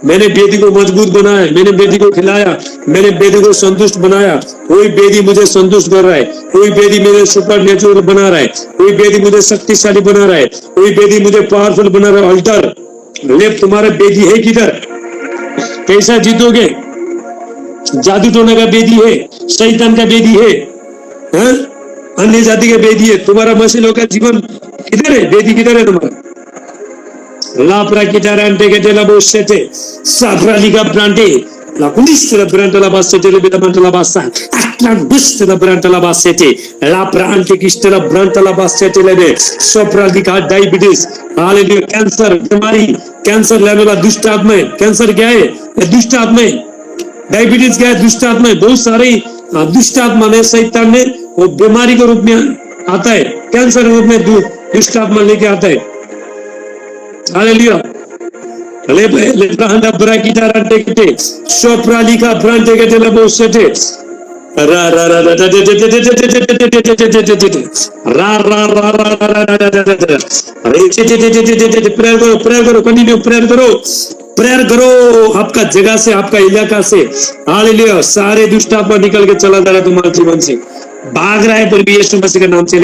मैंने बेदी को मजबूत बनाया, मैंने बेदी को खिलाया, मैंने बेदी को संतुष्ट बनाया। कोई बेदी मुझे संतुष्ट कर रहा है, कोई बेदी मुझे सुपर नेचुरल बना रहा है, कोई बेदी मुझे शक्तिशाली बना रहा है, कोई बेदी मुझे पावरफुल बना रहा है। अल्टर लेप तुम्हारा बेदी है किधर? कैसा जीतोगे? जादू टोना का बेदी है, शैतान का बेदी है, अन्य जाति का बेदी है। तुम्हारा मसीहों का जीवन किधर है? बेदी किधर है तुम्हारा? लापरा की तारांटे के तेला बोशे थे साफराली का ब्रांटे la kunistra brantala bassete le bela mantala bassa la gustra brantala bassete la brante kistra brantala bassete le sopra di का डायबिटीज हालेलुया कैंसर बीमारी कैंसर लेने वाला दुष्ट आत्मा है। कैंसर क्या है? दुष्ट आत्मा है। डायबिटीज क्या है? दुष्ट आत्मा है। बहुत सारे दुष्ट आत्मा ने शैतान ने वो बीमारी के रूप में आता है, कैंसर के रूप में दुष्ट आत्मा लेके आता है। हालेलुया। लेब्राहंडा ब्राकिटा रंटेके सोप्रालिका ब्रांटेके लबोसेटे रा रा रा रा रा रा प्रेयर करो कंटिन्यू प्रेयर करो आपका जगह से, आपका इलाका से। हालेलुया। सारे दुष्ट आत्मा निकल के चला जा रहा है तुम्हारे जीवन से, भाग रहा है, पर भी यीशु मसीह के नाम से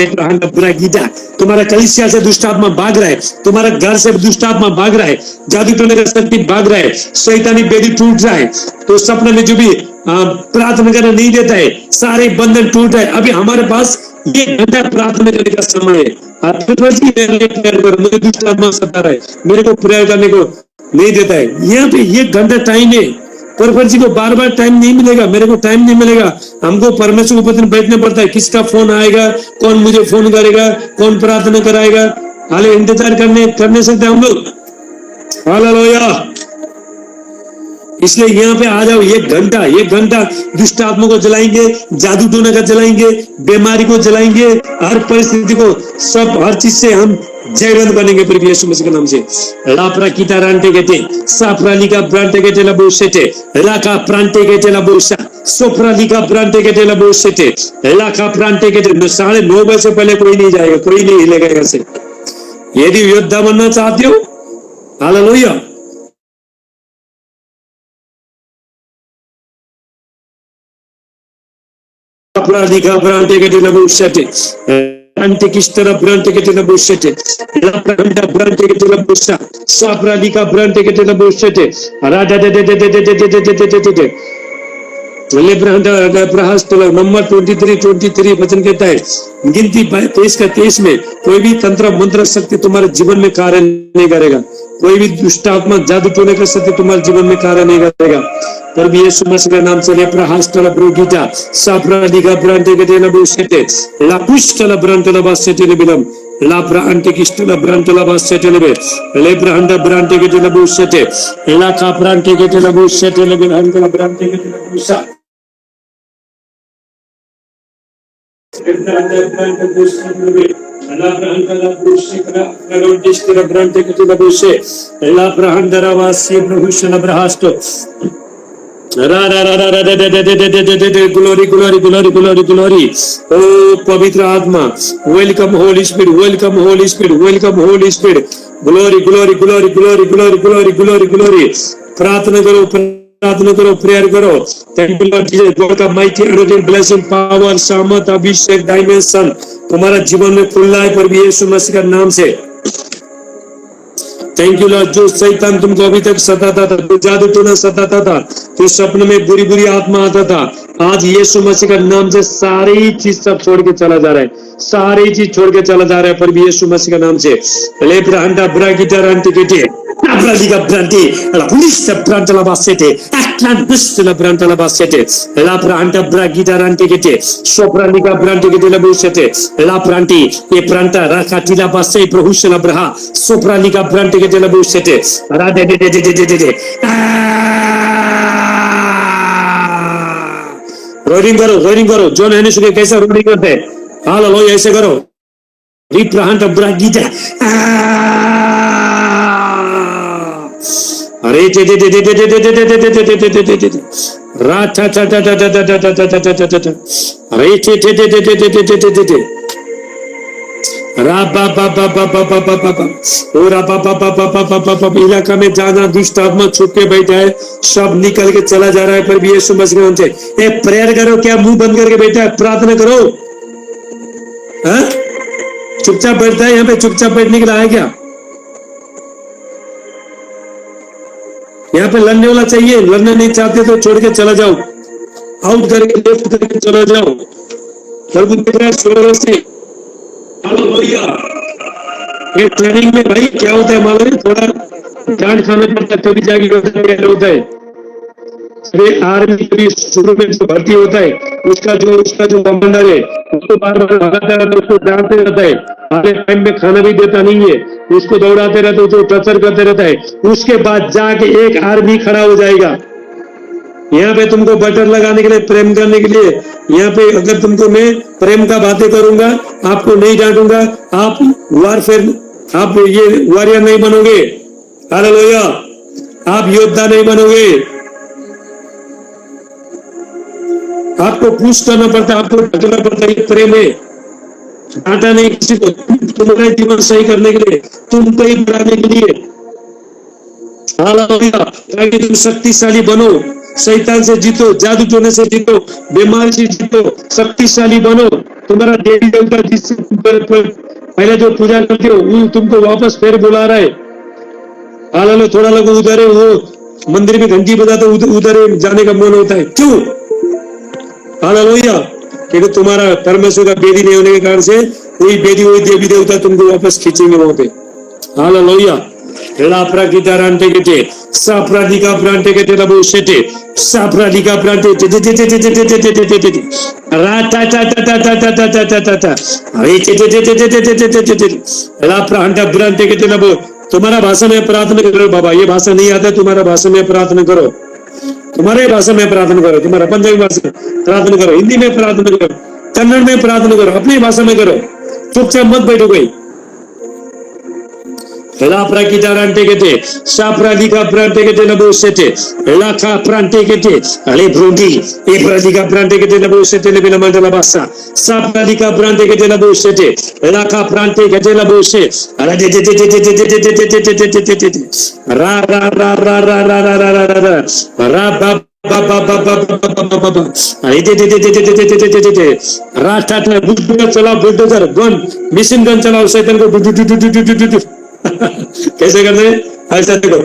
तुम्हारा कलीसिया से दुष्ट आत्मा भाग रहा है, तुम्हारा घर से दुष्ट आत्मा भाग रहा है, जादू टोने का शक्ति भाग रहा है, शैतानी बेदी टूट रहा है। तो सपने में जो भी प्रार्थना करने नहीं देता है, सारे बंधन टूट रहे। अभी हमारे पास ये घंटा प्रार्थना करने का समय है। मुझे दुष्ट आत्मा सता रहा है, मेरे को प्रेयर करने को नहीं देता है। यहाँ पे ये घंटा टाइम है। परमेश्वर जी को बार बार टाइम नहीं मिलेगा, मेरे को टाइम नहीं मिलेगा। हमको परमेश्वर के ऊपर बैठना पड़ता है, किसका फोन आएगा, कौन मुझे फोन करेगा, कौन प्रार्थना कराएगा। हाले इंतजार करने सकते हम लोग। हालेलुया। इसलिए यहाँ पे आ जाओ। ये घंटा दुष्ट आत्मा को जलाएंगे, जादू टोना का जलाएंगे, बीमारी को जलाएंगे, हर परिस्थिति को, सब हर चीज से हम जयवंत बनेंगे प्रभु यीशु मसीह के नाम से। लापरा कीता रांटे कहते साफराली का ब्रांटे कहते लबोसेटे लाका प्रांटे कहते लबोसा सोफराली का ब्रांटे कहते लबोसेटे लाका प्रांटे कहते 9:30 बजे से पहले कोई नहीं जाएगा, कोई नहीं हिलेगा यहाँ से। यदि योद्धा बनना चाहते हो, hallelujah, Pratica brante che te la bussate, brante che stera brante che te la bussate, la brante che te la bussa, sapratica brante che te la bussate, rada de number 23 वचन कहता है, गिनती 23 में कोई भी तंत्र मंत्र शक्ति तुम्हारे जीवन में कार्य नहीं करेगा। कोई भी दुष्ट आत्मा जादू टोने का शक्ति तुम्हारे जीवन में कार्य नहीं करेगा। पर भी यीशु मसीह का नाम से लेप्रा हास्टला ब्रोगीटा साप्रा दिगा ब्रांटे के देना बुशेटे ला पुष्टला ब्रांटला बासेटे ने बिलम ला ब्रांटे किस्टला ब्रांटला बासेटे ने बे ले ब्रांडा ब्रांटे के देना बुशेटे ला का ब्रांटे के देना बुशेटे ने बिलम का ब्रांटे के देना बुशा ब्रांटे बुशेटे ने बे ला ब्रांटला बुशेकरा रगोडिस्टला ब्रांटे के देना बुशे ला ब्रांडरा वासी प्रभुशना ब्रहास्तो glory glory glory glory glory ओ पवित्र आत्मा welcome holy spirit welcome holy spirit welcome holy spirit glory glory glory glory glory glory glory glory प्रार्थना करो प्रेयर करो। Thank you Lord Jesus God का माइटी एनर्जी ब्लेसिंग पावर सामर्थ अभिषेक डायमेंशन तुम्हारा जीवन में खुल रहा है पर भी यीशु मसीह का नाम से। Thank you Lord. जो शैतान तुमको अभी तक सताता था, जो जादू टोना सताता था, जो सपने में बुरी बुरी आत्मा आता था, आज यीशु मसीह का नाम से सारी चीज सब छोड़ के चला जा रहा है, सारी चीज छोड़ के चला जा रहा है पर भी यीशु मसीह का नाम से। लेब्रांडा ब्रागिटा रांटिकेटे Abraliga branti, la polizia branta la bassete, Atlantis la branta la bassete, la branta bragida rantigete, sopra liga brantigete la busete, la branti, e branta rakati la basse, prohusha la braha, sopra liga brantigete la busete, rade de de. Rolling करो जॉन हेनिस के कैसा रोलिंग करते हैं, हालेलुया ऐसे करो। रिप्राहंट ब्रागिदा अरे टे टे टे टे टे टे टे टे टे टे टे टे टे रा टा टा टा टा टा टा टा टा टा टा टा टा अरे टे टे टे टे टे टे टे टे टे टे रा बा बा बा बा बा बा बा बा ओ रा बा बा बा बा बा बा बा बा इलाका में जाना दुष्ट आत्मा छुप के बैठा है, सब निकल के चला जा रहा है पर भी यीशु मसीह के नाम से ए प्रेयर करो। क्या मुंह बंद करके बैठा है, प्रार्थना करो। हाँ चुपचाप बैठता है यहाँ पे, चुपचाप बैठने के लिए आया क्या? यहाँ पे लड़ने वाला चाहिए, लड़ना नहीं चाहते तो छोड़ के चला जाओ, आउट करके लेफ्ट करके चला जाओ। प्रभु देख रहा है शोर से। हालेलुया। ये ट्रेनिंग में भाई क्या होता है मालूम है, थोड़ा डांट खाना पड़ता है तभी जाके होता है। आर्मी कभी शुरू में जो भर्ती होता है उसका जो कमांडर है उसको बार बार भगाता रहता है, उसको डांटते रहता है, आधे टाइम में खाना भी देता नहीं है, उसको दौड़ाते रहते, उसको टर्चर करते रहता है। उसके बाद जाके एक आर्मी खड़ा हो जाएगा। यहाँ पे तुमको बटर लगाने के लिए, प्रेम करने के लिए, यहाँ पे अगर तुमको मैं प्रेम का बातें करूंगा, आपको नहीं डांटूंगा, आप वारफेयर, आप ये वॉरियर नहीं बनोगे। हालेलुया। आप योद्धा नहीं बनोगे, आपको पुश करना पड़ता है, आपको ढकना पड़ता है। प्रेम है, डांटा नहीं किसी को, तुम्हारा जीवन सही करने के लिए, तुमको ही बढ़ाने के लिए। हालेलुया। ताकि तुम शक्तिशाली बनो, शैतान से जीतो, जादू टोने से जीतो, बीमारी से जीतो, शक्तिशाली बनो। तुम्हारा देवी देवता जिससे पहले जो पूजा करते हो वो तुमको वापस फिर बुला रहा है। हालेलुया। थोड़ा लोग उधर है, वो मंदिर में घंटी बजाते उधर जाने का मन होता है, क्यों? हालेलुया। क्योंकि तुम्हारा परमेश्वर का बेदी नहीं होने के कारण से वही बेदी, वही देवी देवता तुमको वापस खींचेंगे वहां पे। हालेलुया। लाप्रागिटा रांटेकेटे साप्रादिका ब्रांटेकेटे लबोशेटे साप्रादिका ब्रांटे टे टे टे टे टे टे टे टे टे टे राटा टा टा टा टा टा टा टा टा टा अरे टे टे टे टे टे टे टे टे टे लाप्रांटा ब्रांटेकेटे लबो। तुम्हारा भाषा में प्रार्थना करो बाबा, ये भाषा नहीं आता, तुम्हारा भाषा में प्रार्थना करो, तुम्हारे भाषा में प्रार्थना करो, तुम्हारा पंजाबी भाषा में प्रार्थना करो, हिंदी में प्रार्थना करो, कन्नड़ में प्रार्थना करो, अपनी भाषा में करो, चुपचाप मत बैठो गई। लाप्रागिटा रांटेकेटे साप्रादिका ब्रांटेकेटे लबोशेटे लाका ब्रांटेकेटे अले ब्रोडी ए ब्रादिका ब्रांटेकेटे लबोशेटे लेबिला मंडला बासा साप्रादिका ब्रांटेकेटे लबोशेटे लाका ब्रांटेकेटे लबोशे अरे दे दे दे दे दे दे दे दे दे दे दे दे रा रा रा रा रा रा रा रा रा रा रा बा बा बा बा बा बा बा बा अरे दे दे दे दे दे दे दे दे दे रास्ता बुलडोजर चलाओ, बुलडोजर गन मशीन गन चलाओ, शैतान को do do do do do do कैसे करते हैं? ऐसा देखो,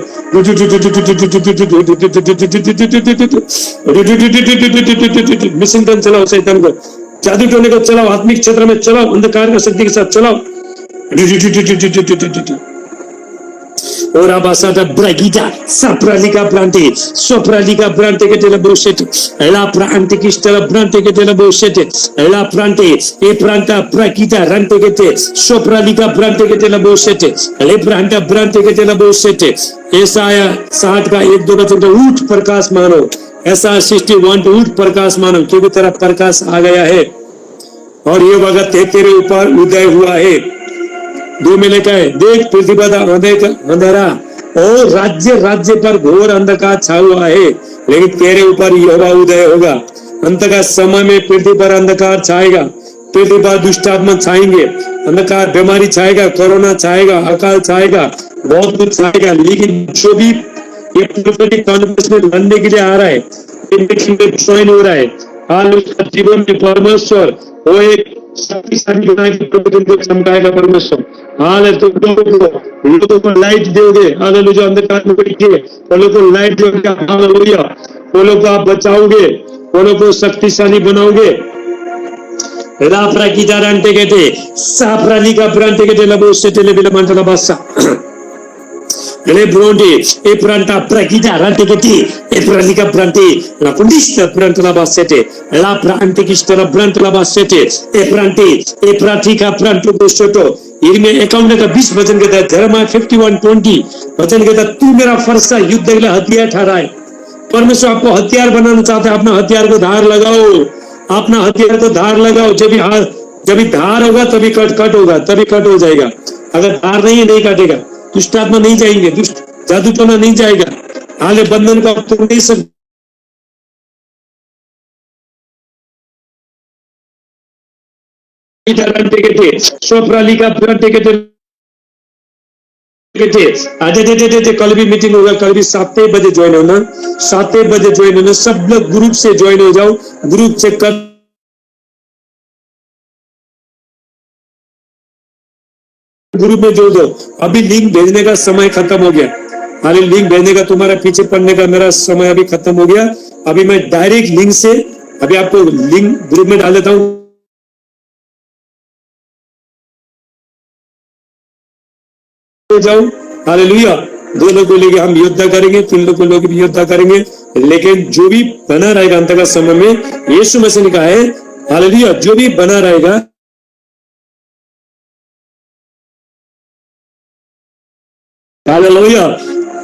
मिशन गन चलाओ, शैतान को, जादू टोने को चलाओ, आत्मिक क्षेत्र में चलाओ, अंधकार का शक्ति के साथ चलाओ। ora basata bragida sapralica brante sopralica brante che te la bushete la prante che sta la brante che te la bushete la prante e pranta bragida rante che te sopralica brante che te la bushete le pranta brante che te la bushete ऐसा 60 का 1-2 वचन उठ प्रकाश मानो, ऐसा 61 उठ प्रकाश मानो, क्योंकि तेरा प्रकाश आ गया है और ये वक्त तेरे ऊपर उदय हुआ है। 2 में लिखा है, देख पृथ्वी पर अंधेरा और राज्य पर घोर अंधकार छा हुआ है, लेकिन तेरे ऊपर यहोवा उदय होगा। अंत का समय में पृथ्वी पर अंधकार छाएगा, पृथ्वी पर दुष्ट आत्मा छाएंगे, अंधकार बीमारी छाएगा, कोरोना छाएगा, अकाल छाएगा, बहुत कुछ छाएगा। लेकिन जो भी ये प्रोफेटिक कॉन्फ्रेंस में लड़ने के लिए आ रहा है, ज्वाइन हो रहा है, हाल उसका जीवन में परमेश्वर वो एक शक्तिशाली बना के प्रवचन को चमकाएगा परमेश्वर। हाल है, तुम लोगों को लाइट दोगे, हाल जो अंधकार में बैठे वो लोग को लाइट दोगे, हालेलुया। वो लोग को आप बचाओगे, वो लोग को शक्तिशाली बनाओगे। राफ्रा की दारंटे कहते साफ्राली का ब्रांटे कहते लबो से तेले बिला मंडला बासा ले ब्रोंडे ए प्रांता प्रकीदा रंटे कहते ए प्रालिका ब्रांटे ला पुंडिस्ट ब्रांटला बासेटे ला प्रांटे किस्टला ब्रांटला बासेटे ए प्रांटे ए प्राटिका ब्रांटो बोसोटो इनमें अकाउंट का 20 वचन कहता है, धर्मा 51:20 वचन कहता है, तू मेरा फरसा युद्ध के लिए हथियार ठहराए। परमेश्वर आपको हथियार बनाना चाहता है, अपना हथियार को धार लगाओ, अपना हथियार को धार लगाओ। जब धार होगा तभी कट होगा, तभी कट हो जाएगा। अगर धार नहीं है, नहीं काटेगा, दुष्ट आत्मा नहीं जाएंगे, दुष्ट जादू टोना नहीं जाएगा, हाले बंधन को आप तोड़ नहीं सकते। सोप्राली का कल भी मीटिंग होगा, कल भी 7 बजे ज्वाइन होना, 7 बजे ज्वाइन होना। सब लोग ग्रुप से ज्वाइन हो जाओ, ग्रुप से कर ग्रुप में जोड़ दो। अभी लिंक भेजने का समय खत्म हो गया, हाले लिंक भेजने का, तुम्हारा पीछे पड़ने का मेरा समय अभी खत्म हो गया। अभी मैं डायरेक्ट लिंक से अभी आपको लिंक ग्रुप में डाल देता हूँ, जाओ। हालेलुया। 2 लोगों को लेके हम योद्धा करेंगे, 3 लोगों को लेके भी योद्धा करेंगे, लेकिन जो भी बना रहेगा अंत का समय में, यीशु मसीह ने कहा है, हालेलुया, जो भी बना रहेगा, हालेलुया,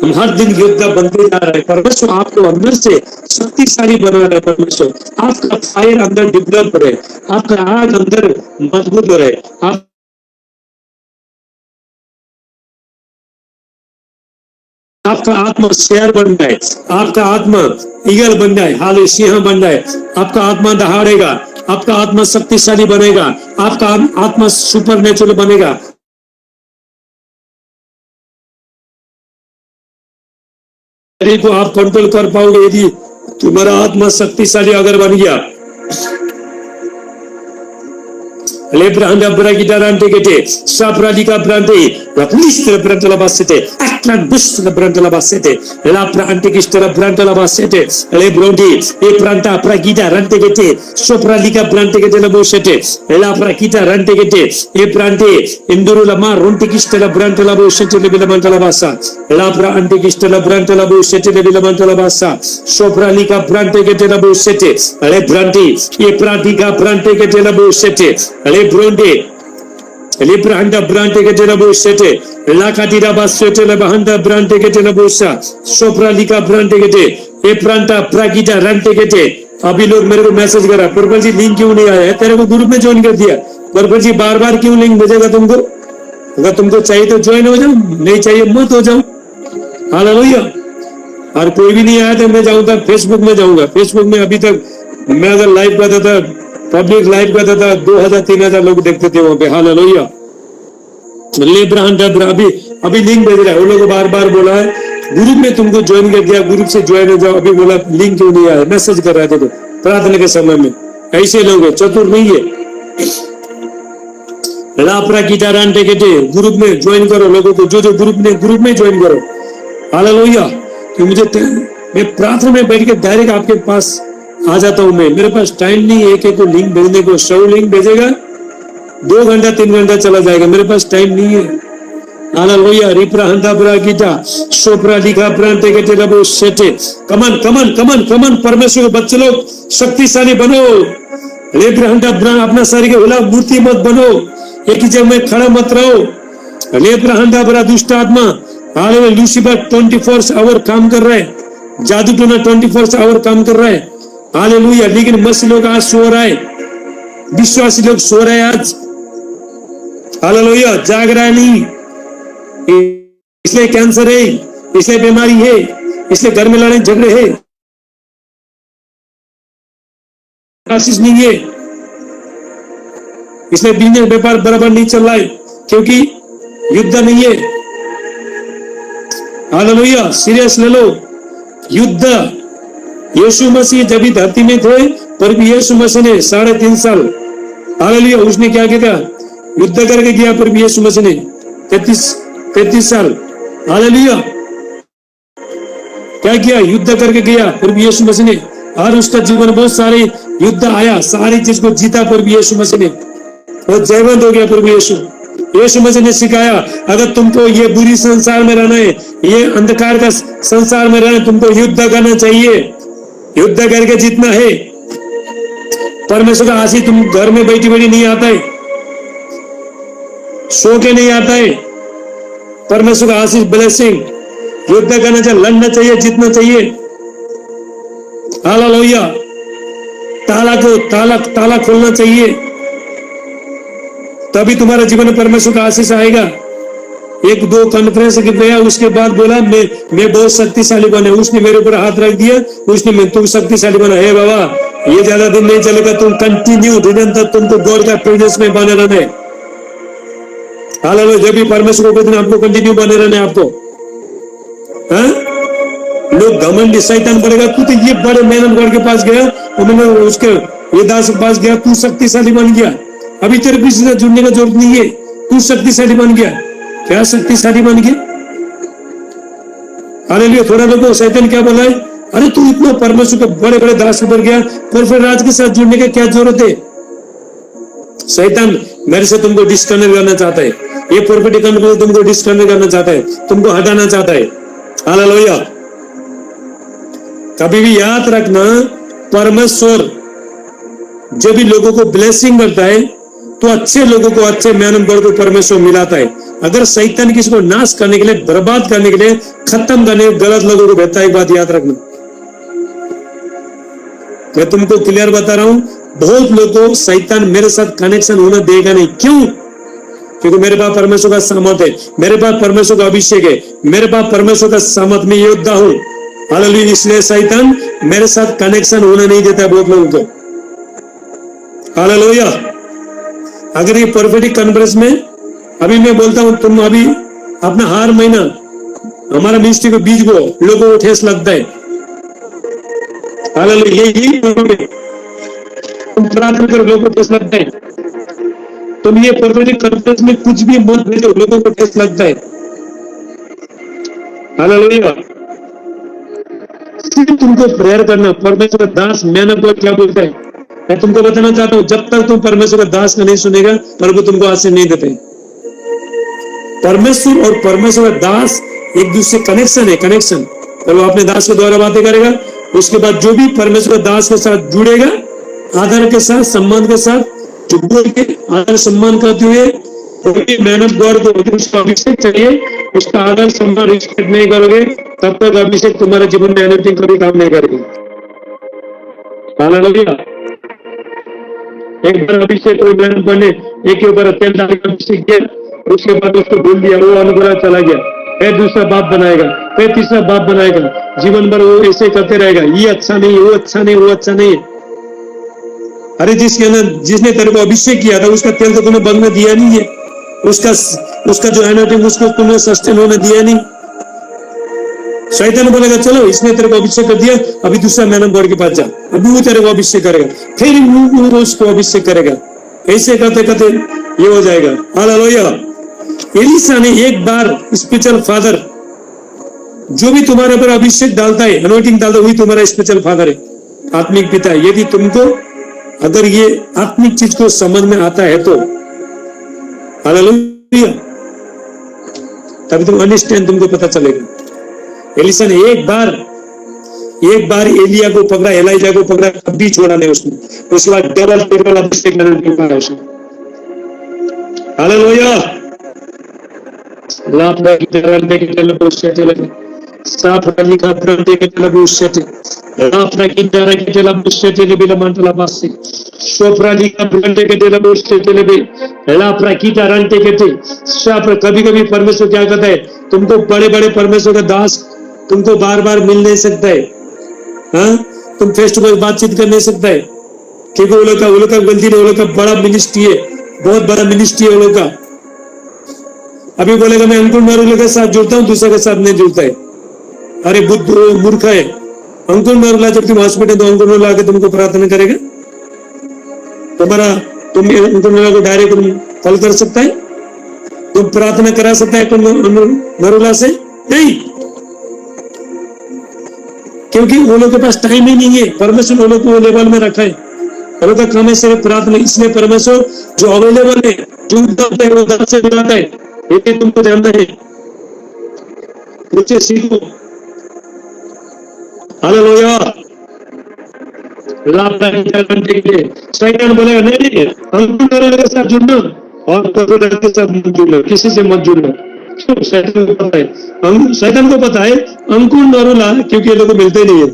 हम हर दिन योद्धा बनते जा रहे हैं। परमेश्वर आपको अंदर से शक्तिशाली बना रहे हैं। परमेश्वर आपका फायर अंदर डेवलप रहे, आपका आग अंदर मजबूत रहे, आपका आत्मा शेर बन जाए, आपका आत्मा ईगल बन जाए, हाल सिंह बन जाए, आपका आत्मा दहाड़ेगा, आपका आत्मा शक्तिशाली बनेगा, आपका आत्मा सुपर नेचुरल बनेगा। को आप कंट्रोल कर पाओगे यदि तुम्हारा आत्मा शक्तिशाली अगर बन गया। Lebranda bragida rante gete, sapradica brante, la pulistra branta la bassete, atlan bus la branta la bassete, la prante kistra branta la bassete, le brondi, e branta bragida rante gete, sopralica brante gete la bossete, la bragida rante gete, e brante, induru la mar ronti kistra la branta la bossete le bilamanta la bassa, la brante kistra la branta la bossete le bilamanta la bassa, sopralica brante gete la bossete, le branti, e pratica brante gete la bossete, le bronde libranda brante ke tela bossete la katira bassete le bahanda brante ke tela bossa sopra lika brante ke te e pranta pragita rante के थे। अभी लोग मेरे को मैसेज करा, पर्पल जी लिंक क्यों नहीं आया है, तेरे को ग्रुप में ज्वाइन कर दिया, पर्पल जी बार बार क्यों लिंक भेजेगा तुमको? अगर तुमको चाहिए तो ज्वाइन हो जाओ, नहीं चाहिए मत हो जाओ। हालेलुया। और कोई भी नहीं आया तो मैं जाऊंगा फेसबुक में जाऊंगा। फेसबुक में अभी तक मैं अगर लाइव करता था, पब्लिक लाइव करता था, 2000-3000 लोग देखते थे वहां पे। हालेलुया। अभी लिंक भेज रहा है, वो लोग बार बार बोला है ग्रुप में तुमको ज्वाइन कर दिया, ग्रुप से ज्वाइन हो जाओ। अभी बोला लिंक क्यों नहीं आया, मैसेज कर रहा था तो प्रार्थना के समय में। ऐसे लोग है, चतुर नहीं है। लापरा की तारांटे के ग्रुप में ज्वाइन करो लोगों को, जो ग्रुप में ज्वाइन करो। हालेलुया। कि मुझे मैं प्रार्थना में बैठ के डायरेक्ट आपके पास आ जाता हूं। मैं मेरे पास टाइम नहीं है एक को लिंक भेजने को। 100 लिंक भेजेगा 2 घंटा 3 घंटा चला जाएगा, मेरे पास टाइम नहीं है। हालेलुया रिप्राहंदा ब्रागिटा सोप्रा लिखा प्रांते के तेरबो सेटे कमन कमन कमन कमन परमेश्वर के बच्चे लोग शक्तिशाली बनो लेब्राहंदा ब्रा अपना शरीर के खिलाफ मूर्ति मत बनो एक ही जगह में खड़ा मत रहो लेब्राहंदा ब्रा दुष्ट आत्मा हालेलुया लूसीफर 24 आवर काम कर रहा है जादू टोना 24 आवर काम कर रहा है हालेलुया लेकिन मसीह लोग आज सो रहा है विश्वासी लोग सो रहे हैं आज हालेलुया जाग रहा है नहीं इसलिए कैंसर है इसलिए बीमारी है इसलिए घर में लड़ाई झगड़े है आशीष नहीं है इसलिए बिजनेस व्यापार बराबर नहीं चल रहा है क्योंकि युद्ध नहीं है हालेलुया सीरियस ले लो युद्ध यीशु मसीह जब भी धरती में थे पर भी यीशु मसीह ने 3.5 साल हालेलुया उसने क्या किया युद्ध करके गया पर भी यीशु मसीह ने 33 साल हालेलुया क्या किया युद्ध करके गया पर भी यीशु मसीह ने और उसका जीवन बहुत सारे युद्ध आया सारी चीज को जीता पर भी यीशु मसीह ने और जयवंत हो गया पर भी यीशु मसीह ने सिखाया अगर तुमको ये बुरी संसार में रहना है ये अंधकार का संसार में रहना तुमको युद्ध करना चाहिए युद्ध करके जीतना है परमेश्वर का आशीष तुम घर में बैठी बैठी नहीं आता है सो के नहीं आता है परमेश्वर का आशीष ब्लेसिंग युद्ध करना चाहिए लड़ना चाहिए जीतना चाहिए हालेलुया ताला खोलना चाहिए तभी तुम्हारा जीवन में परमेश्वर का आशीष आएगा 1-2 कॉन्फ्रेंस के गया उसके बाद बोला मैं बहुत शक्तिशाली बने उसने मेरे ऊपर हाथ रख दिया उसने मैं तुम शक्तिशाली बना है बाबा ये ज्यादा दिन नहीं चलेगा तुम कंटिन्यू निरंतर तुमको गॉड का प्रेजेंस में बने रहना है हालेलुया जब भी परमेश्वर को दिन आपको कंटिन्यू बने रहने आपको लोग घमंडी शैतान बढ़ेगा तू तो ये बड़े मेहनत गॉड के पास गया और मैंने उसके ये दास के पास गया तू शक्तिशाली बन गया अभी तेरे किसी से जुड़ने का जरूरत नहीं है तू शक्तिशाली बन गया क्या शक्तिशाली बन गया हालेलुया थोड़ा लोगों शैतान क्या बोला है अरे तू इतना परमेश्वर के बड़े बड़े दास के ऊपर गया पर फिर राज के साथ जुड़ने की क्या जरूरत है शैतान मेरे से तुमको डिस्कनेक्ट करना चाहता है ये प्रॉपर्टी कंट्रोल तुमको डिस्कनेक्ट करना चाहता है तुमको हटाना चाहता है हालेलुया कभी भी याद रखना परमेश्वर जब भी लोगों को ब्लेसिंग करता है तो अच्छे लोगों को अच्छे मेहनत को परमेश्वर मिलाता है अगर शैतान किसी को नाश करने के लिए बर्बाद करने के लिए खत्म करने गलत लोगों को भेजता है एक बात याद रखना मैं तुमको क्लियर बता रहा हूं बहुत लोगों को शैतान मेरे साथ कनेक्शन होना देगा नहीं क्यों क्योंकि मेरे पास परमेश्वर का सामर्थ है मेरे पास परमेश्वर का अभिषेक है मेरे पास परमेश्वर का सामर्थ में योद्धा हूं हालेलुया इसलिए शैतान मेरे साथ कनेक्शन होने नहीं देता बहुत लोगों को हालेलुया अगर ये प्रोफेटिक कॉन्फ्रेंस में अभी मैं बोलता हूं तुम अभी अपना हर महीना हमारा मिनिस्ट्री के बीच को लोगों को ठेस लगता है हालेलुया यही तुम प्रार्थना करो लोगों को ठेस लगता है तुम ये प्रोफेटिक कॉन्फ्रेंस में कुछ भी मत भेजो लोगों को ठेस लगता है हालेलुया सिर्फ तुमको प्रेयर करना परमेश्वर दास मैंने को क्या बोलता है मैं तुमको बताना चाहता हूं जब तक तुम परमेश्वर का दास का नहीं सुनेगा प्रभु तुमको आशीष नहीं देते परमेश्वर और परमेश्वर का दास एक दूसरे कनेक्शन है कनेक्शन प्रभु अपने दास के द्वारा बातें करेगा उसके बाद जो भी परमेश्वर दास के साथ जुड़ेगा आदर के साथ सम्मान के साथ जुड़ के आदर सम्मान करते हुए मेहनत गौर को उसका अभिषेक चाहिए उसका आदर सम्मान रिस्पेक्ट नहीं करोगे तब तक अभिषेक तुम्हारे जीवन में एनर्जी कभी काम नहीं करेगी हालेलुया एक बार अभिषेक कोई मेहनत बने एक के ऊपर तेल डाल के अभिषेक किया उसके बाद उसको भूल दिया वो अनुग्रह चला गया फिर दूसरा बाप बनाएगा फिर तीसरा बाप बनाएगा जीवन भर वो ऐसे करते रहेगा ये अच्छा नहीं वो अच्छा नहीं वो अच्छा नहीं अरे जिसने तेरे को अभिषेक किया था उसका तेल तो तुम्हें बंद में दिया नहीं है उसका जो एनर्जी उसको तुम्हें सस्टेन होने दिया नहीं शैतान बोलेगा चलो इसने तेरे को अभिषेक कर दिया अभी दूसरा मेहनत गॉड के पास जा अभी वो तेरे को अभिषेक करेगा फिर वो उसको अभिषेक करेगा ऐसे करते करते ये हो जाएगा हालेलुया एलिशा ने एक बार स्पिरिचुअल फादर जो भी तुम्हारे ऊपर अभिषेक डालता है अनोइंटिंग डालता है वही तुम्हारा स्पिरिचुअल फादर है आत्मिक पिता है यदि तुमको अगर ये आत्मिक चीज को समझ में आता है तो हालेलुया तभी तुम अंडरस्टैंड, तुमको पता चलेगा। एलिशा ने एक बार एलिया को पकड़ा, एलाइजा को पकड़ा, कभी छोड़ा नहीं उसने। उसके बाद डबल अभिषेक करना उसने। हालेलुया। लापड़ा की तरह के चलो उससे चले, साफ रली का प्रति के चलो उससे चले, लापड़ा की तरह के चलो उससे चले, बिना मंटला पासी सोफराली का प्रति के चलो उससे चले भी, लापड़ा की तरह के चले साफ। कभी कभी परमेश्वर क्या कहता है, तुमको बड़े बड़े परमेश्वर का दास तुमको बार बार मिल नहीं सकता है, हाँ, तुम फेस टू फेस बातचीत कर नहीं सकता है, क्योंकि वो लोग का गलती नहीं, वो लोग का बड़ा मिनिस्ट्री है, बहुत बड़ा मिनिस्ट्री है वो लोग का। अभी बोलेगा मैं अंकुर नरूला के साथ जुड़ता हूँ, दूसरे के साथ नहीं जुड़ता है। अरे बुद्ध मूर्ख है। अंकुर नरूला जब तुम हॉस्पिटल, तो अंकुर नरूला आके तुमको प्रार्थना करेगा? तुम अंकुर नरूला को डायरेक्ट कॉल कर सकता है? तुम प्रार्थना करा सकता है नरूला से? नहीं, क्योंकि वो लोग के पास टाइम ही नहीं है। परमेश्वर वो लोग को लेवल में रखा है, वो लोग का काम है सिर्फ प्रार्थना। इसलिए परमेश्वर जो अवेलेबल है, जो उपलब्ध है, वो दर से मिलाता है। ये तुमको जानना है, मुझसे सीखो। हालेलुया। शैतान बोलेगा नहीं, अंकुर नरूला के साथ जुड़ना और प्रोफेट के साथ मत जुड़ना, किसी से मत जुड़ना। शैतान को पता है अंकुर नरूला, क्योंकि ये लोग को मिलते नहीं है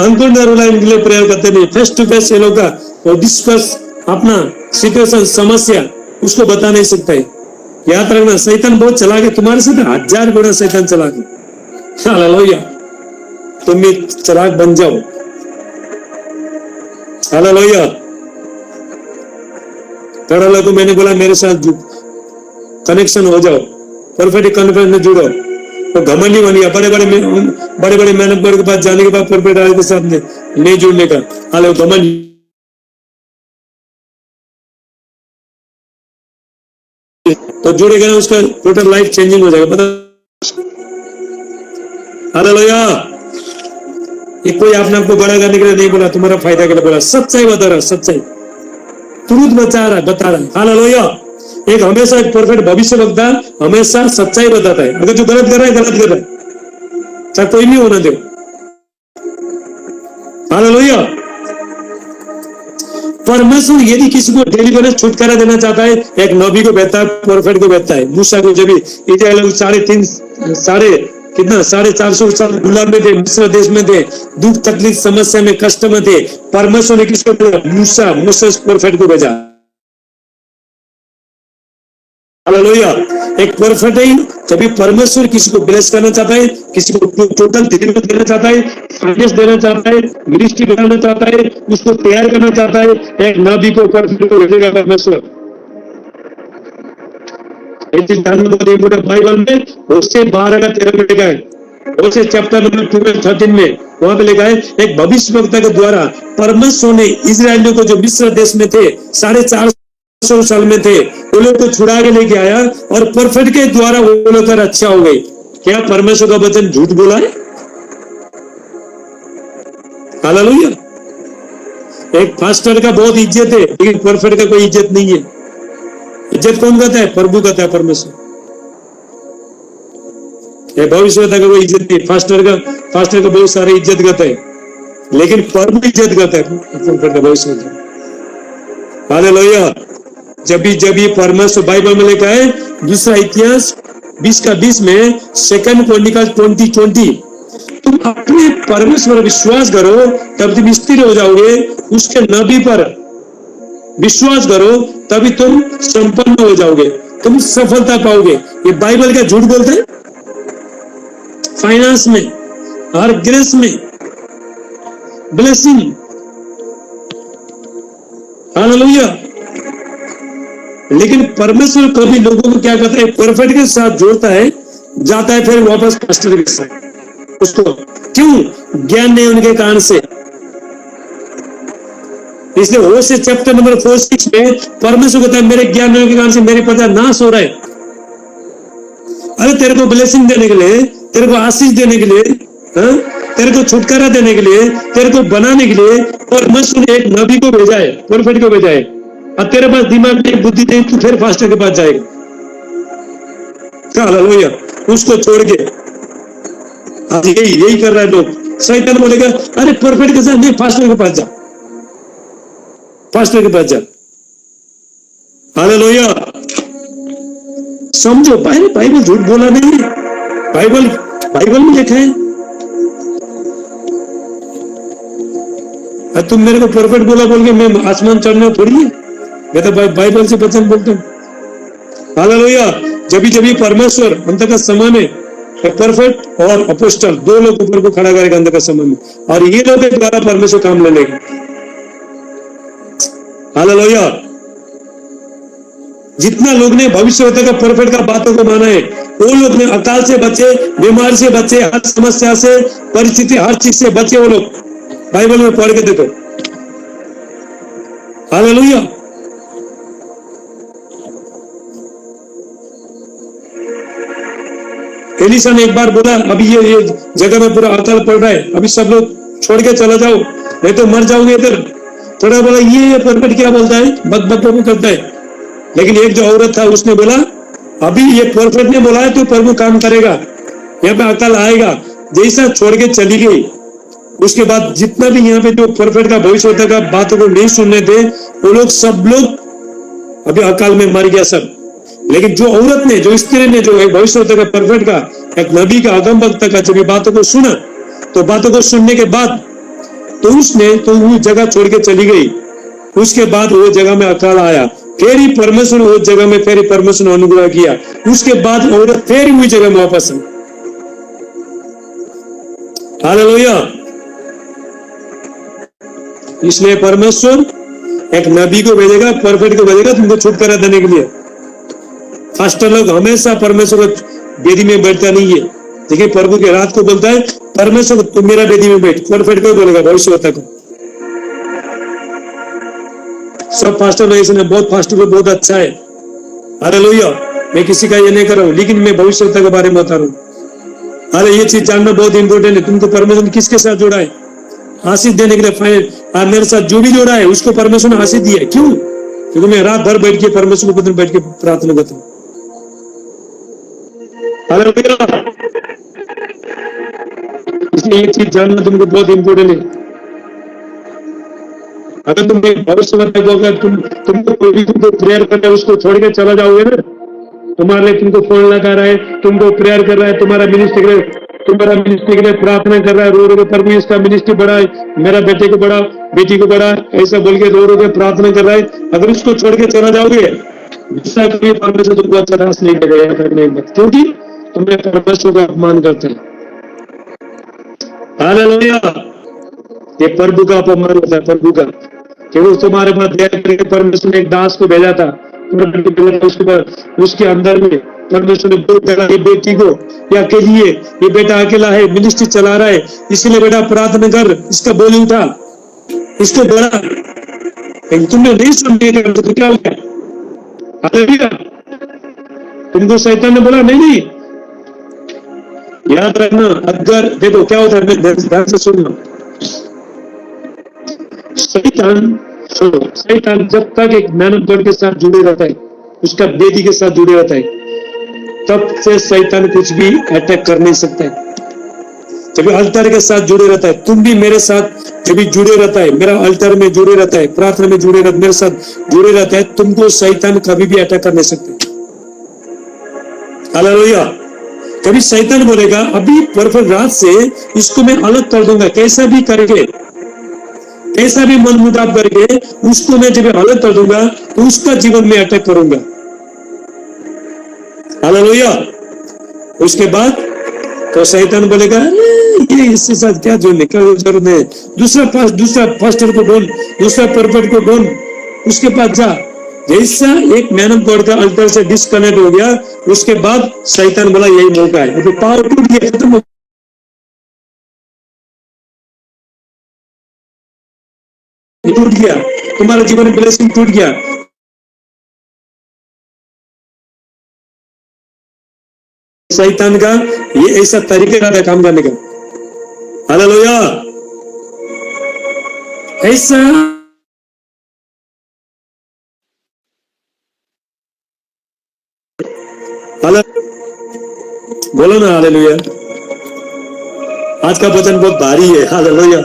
अंकुर नरूला इनके लिए प्रेयर करते नहीं, फेस टू फेस ये लोग का और डिस्कस अपना सिचुएशन, समस्या उसको बता नहीं सकता है। याद रखना, शैतान बहुत चला गया तुम्हारे साथ, 1000 गुना शैतान चला गया। हालेलुया। तुम भी चलाक बन जाओ। हालेलुया। थोड़ा को मैंने बोला मेरे साथ कनेक्शन हो जाओ, परफेक्ट कॉन्फ्रेंस में जुड़ो, तो घमंडी बनिए। बड़े बड़े मैनेजर के पास जाने के बाद परफेक्ट आदमी के साथ नहीं जुड़ने का, हाल घमंड तो जुड़ेगा ना, उसका टोटल लाइफ चेंजिंग हो जाएगा, पता। हालेलुया। ये कोई अपने आपको बड़ा करने के लिए नहीं बोला, तुम्हारा फायदा के लिए बोला। सच्चाई बता रहा, सच्चाई तुरंत बता रहा है। हालेलुया। एक हमेशा एक परफेक्ट भविष्य वक्ता हमेशा सच्चाई बताता है। अगर जो गलत कर रहा है, गलत कर रहा है, चाहे कोई नहीं होना दे। हालेलुया। परमेश्वर यदि किसी को डिलीवरेंस, छुटकारा देना चाहता है, एक नबी को भेजता है, प्रोफेट को भेजता है। मूसा को जब इजराइल लोग 450 साल गुलाम में थे, मिस्र देश में थे, दुख तकलीफ समस्या में, कष्ट में थे, परमेश्वर ने किसको भेजा? मूसा प्रोफेट को भेजा। हालेलुया। एक परफेक्ट है, जब परमेश्वर किसी को ब्लेस करना चाहता है, किसी को टोटल डिलीवरेंस देना चाहता है, फाइनेंस देना चाहता है, मिनिस्ट्री बनाना चाहता है, उसको तैयार करना चाहता है, एक नबी को परफेक्ट को भेजेगा परमेश्वर। बाइबल में उससे 12 का 13 में लिखा है, उससे चैप्टर नंबर 12-13 में वहां पे लिखा है, एक भविष्यवक्ता के द्वारा परमेश्वर ने इजरायलियों को जो मिस्र देश में थे, 450 साल में थे, वो लोग को छुड़ा के लेके आया और परफेक्ट के द्वारा वो लोग का रक्षा हो गई। क्या परमेश्वर का वचन झूठ बोला है? हालेलुया। एक पास्टर का बहुत इज्जत है, लेकिन परफेक्ट का कोई इज्जत नहीं है। इज्जत कौन करता है? प्रभु करता है, परमेश्वर। भविष्यवक्ता का कोई इज्जत नहीं। पास्टर का बहुत सारे इज्जत करता है, लेकिन प्रभु इज्जत करता है परफेक्ट का, भविष्यवक्ता। हालेलुया। जब भी परमेश्वर बाइबल में लिखा है, दूसरा इतिहास 20 में, सेकंड क्रॉनिकल 20:20, तुम अपने परमेश्वर पर विश्वास करो तब तुम स्थिर हो जाओगे, उसके नबी पर विश्वास करो तभी तुम संपन्न हो जाओगे, तुम सफलता पाओगे। ये बाइबल का झूठ बोलते हैं? फाइनेंस में, हर ग्रेस में, ब्लेसिंग। हालेलुया। लेकिन परमेश्वर कभी लोगों को क्या करता है? परफेक्ट के साथ जोड़ता है, जाता है फिर वापस पास्टर के साथ। उसको क्यों? ज्ञान नहीं उनके कारण से। इसलिए होशे चैप्टर नंबर 4-6 में परमेश्वर कहता है, मेरे ज्ञान नहीं के कारण से मेरी प्रजा नाश हो रहा है। अरे तेरे को ब्लेसिंग देने के लिए, तेरे को आशीष देने के लिए, तेरे को छुटकारा देने के लिए, तेरे को बनाने के लिए परमेश्वर ने एक नबी को भेजा है, परफेक्ट को भेजा है। अब तेरे पास दिमाग नहीं, बुद्धि नहीं, तू फिर फास्टर के पास जाएगा। हालेलुया। उसको छोड़ के आज यही यही कर रहा है लोग। शैतान बोलेगा अरे परफेक्ट के साथ नहीं, पास्टर के पास जा, पास्टर के पास जा। हालेलुया। समझो बाइबल झूठ बोला नहीं है, बाइबल बाइबल में लिखा है। तुम मेरे को परफेक्ट बोला बोल के मैं आसमान चढ़ना थोड़ी है, मैं तो बाइबल से वचन बोलता हूँ। हालेलुया। जब परमेश्वर अंत का समय में परफेक्ट और अपोस्टल दो लोग ऊपर को खड़ा करेगा अंत का समय में, और ये लोग के द्वारा परमेश्वर काम ले लेगा। हालेलुया। जितना लोग ने भविष्यवक्ता का परफेक्ट का बातों को माना है, वो लोग ने अकाल से बचे, बीमार से बचे, हर समस्या से, परिस्थिति, हर चीज से बचे वो लोग। बाइबल में पढ़ के देखो। हालेलुया। एलिशा ने एक बार बोला अभी ये जगह में पूरा अकाल पड़ रहा है, अभी सब लोग छोड़ के चला जाओ नहीं तो मर जाओगे इधर। थोड़ा बोला ये परफेक्ट क्या बोलता है, बक बक बक करता है। लेकिन एक जो औरत था उसने बोला अभी ये परफेक्ट ने बोला है तो प्रभु काम करेगा, यहाँ पे अकाल आएगा। जैसा छोड़ के चली गई, उसके बाद जितना भी यहाँ पे जो परफेक्ट का भविष्यवक्ता का बातों को नहीं सुनने थे, वो लोग सब लोग अभी अकाल में मर गया सब। लेकिन जो औरत ने, जो स्त्री ने, जो भविष्यवक्ता का परफेक्ट का, एक नबी का, अगम वक्ता का जब बातों को सुना, तो बातों को सुनने के बाद तो उसने तो वो जगह छोड़ के चली गई। उसके बाद वो जगह में अकाल आया, फिर ही परमेश्वर उस जगह में, फिर ही परमेश्वर ने अनुग्रह किया। उसके बाद औरत फिर हुई जगह में वापस आई। हालेलुया। इसलिए परमेश्वर एक नबी को भेजेगा, परफेक्ट को भेजेगा तुमको छुटकारा देने के लिए। फास्टर लोग हमेशा परमेश्वर वेदी में बैठता नहीं है, देखिए प्रभु के रात को बोलता है परमेश्वर तुम मेरा वेदी में बैठ, परफेक्ट को बोलेगा भविष्यवक्ता को। सब फास्टर लोग ऐसे बहुत फास्टर को बहुत अच्छा है। हालेलुया। मैं किसी का ये नहीं कर रहा हूँ, लेकिन मैं भविष्यवक्ता के बारे में बता रहा हूँ। अरे ये चीज जानना बहुत इंपॉर्टेंट है। तुमको परमेश्वर ने किसके साथ जोड़ा है? आशीष देने के लिए। मेरे साथ जो भी जोड़ा है उसको परमेश्वर ने आशीष दिया है। क्यों? क्योंकि मैं रात भर बैठ के परमेश्वर के बैठ के प्रार्थना करता हूँ। हालेलुया। इसलिए ये चीज जानना तुमको बहुत इंपॉर्टेंट है। अगर तुम भविष्यवक्ता को, अगर तुमको कोई भी तुमको प्रेयर करना है उसको छोड़ के चला जाओगे ना, तुम्हारे लिए तुमको फोन लगा रहा है, तुमको प्रेयर कर रहा है, तुम्हारा मिनिस्ट्री के लिए प्रार्थना कर रहा है, रो रो के प्रभु इसका मिनिस्ट्री बढ़ा है, मेरा बेटे को बढ़ा, बेटी को बढ़ा, ऐसा बोल के रो रो के प्रार्थना कर रहा है। अगर उसको छोड़ के चला जाओगे, दूसरा कोई परमेश्वर तुमको अच्छा रास नहीं देगा करने में, क्योंकि तुमने परमेश्वर का अपमान करते हैं। हालेलुया। ये प्रभु का अपमान होता है, प्रभु का। केवल तुम्हारे पास दया करके परमेश्वर ने एक दास को भेजा था, उसके बाद उसके अंदर में परमेश्वर ने बोल दिया ये बेटी को या कहिए ये बेटा अकेला है, मिनिस्ट्री चला रहा है, इसलिए बेटा प्रार्थना कर, इसका बोली उठा, इसको बढ़ा। लेकिन तुमने नहीं सुन लिया तो क्या हो गया? हालेलुया। तुमको शैतान ने बोला नहीं। याद रखना, अगर देखो क्या होता है, ध्यान से सुनना। शैतान जब तक एक मैन ऑफ गॉड के साथ जुड़े रहता है, उसका वेदी के साथ जुड़े रहता है, तब से शैतान कुछ भी अटैक कर नहीं सकता है। जब अल्टर के साथ जुड़े रहता है, तुम भी मेरे साथ जब जुड़े रहता है, मेरा अल्टर में जुड़े रहता है, प्रार्थना में जुड़े रहता है, मेरे साथ जुड़े रहता है, तुमको शैतान कभी भी अटैक कर नहीं सकते। हालेलुया। कभी शैतान बोलेगा अभी परफेक्ट रात से इसको मैं अलग कर दूंगा, कैसा भी करके, कैसा भी मन मुटाव करके उसको मैं जब अलग कर दूंगा तो उसका जीवन में अटैक करूंगा। हालेलुया। उसके बाद तो शैतान बोलेगा ये इसके साथ क्या जोड़ने क्या जरूरत है, दूसरा पास्टर को ढूंढ, दूसरा परफेक्ट को ढूंढ, उसके पास जा। जैसा एक मैन ऑफ गॉड का अल्टर से डिस्कनेक्ट हो गया, उसके बाद शैतान बोला यही मौका है, तो पावर टूट गया, खत्म हो टूट गया, तुम्हारा जीवन ब्लेसिंग टूट गया। शैतान का ये ऐसा तरीका था काम करने का। हालेलुया। ऐसा बोलो ना हालेलुया। आज का वचन बहुत भारी है, हालेलुया।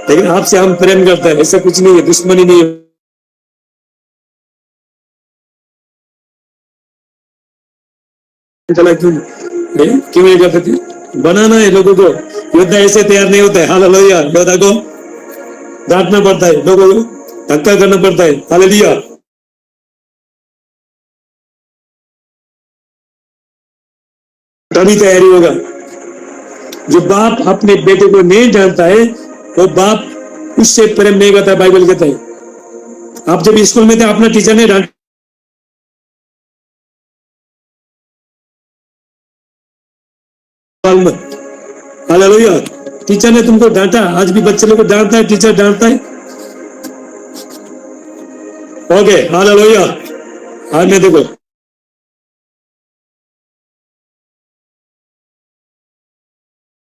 लेकिन आपसे हम प्रेम करते हैं, ऐसा कुछ नहीं है, दुश्मनी नहीं है। चला क्यों क्यों ये करते थे? बनाना है लोगों को। योद्धा ऐसे तैयार नहीं होता है, हालेलुया। योद्धा को डांटना पड़ता है, लोगों को धक्का करना पड़ता है, हालेलुया। तभी तैयारी होगा। जो बाप अपने बेटे को नहीं जानता है, वो बाप उससे प्रेम नहीं करता, बाइबल कहता है। आप जब स्कूल में थे, अपना टीचर ने डांटा, हालेलुया। टीचर ने तुमको डांटा, आज भी बच्चे लोग को डांटता है, टीचर डांटता है। Okay, hallelujah. आज में देखो,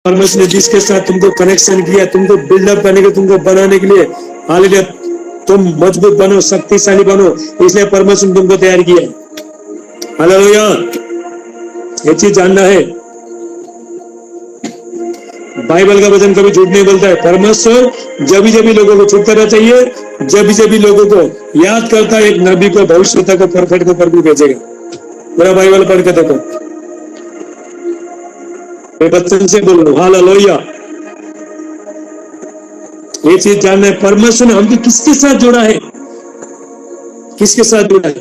परमेश्वर ने जिसके साथ तुमको कनेक्शन किया, तुमको बिल्डअप करने के, तुमको बनाने के लिए, हालेलुया, तुम मजबूत बनो, शक्तिशाली बनो, इसलिए परमेश्वर ने तुमको तैयार किया, हालेलुया। ये चीज जानना है। बाइबल का वचन कभी झूठ नहीं बोलता है। परमेश्वर जब भी लोगों को छुटकारा चाहिए, जब भी लोगों को याद करता है, एक नबी को, भविष्यता को, परफेक्ट को प्रभु भेजेगा। मेरा बाइबल पढ़ के देखो, वचन से बोलो, हालेलुया। ये चीज जानना है, परमेश्वर ने हमको किसके साथ जोड़ा है, किसके साथ जोड़ा है,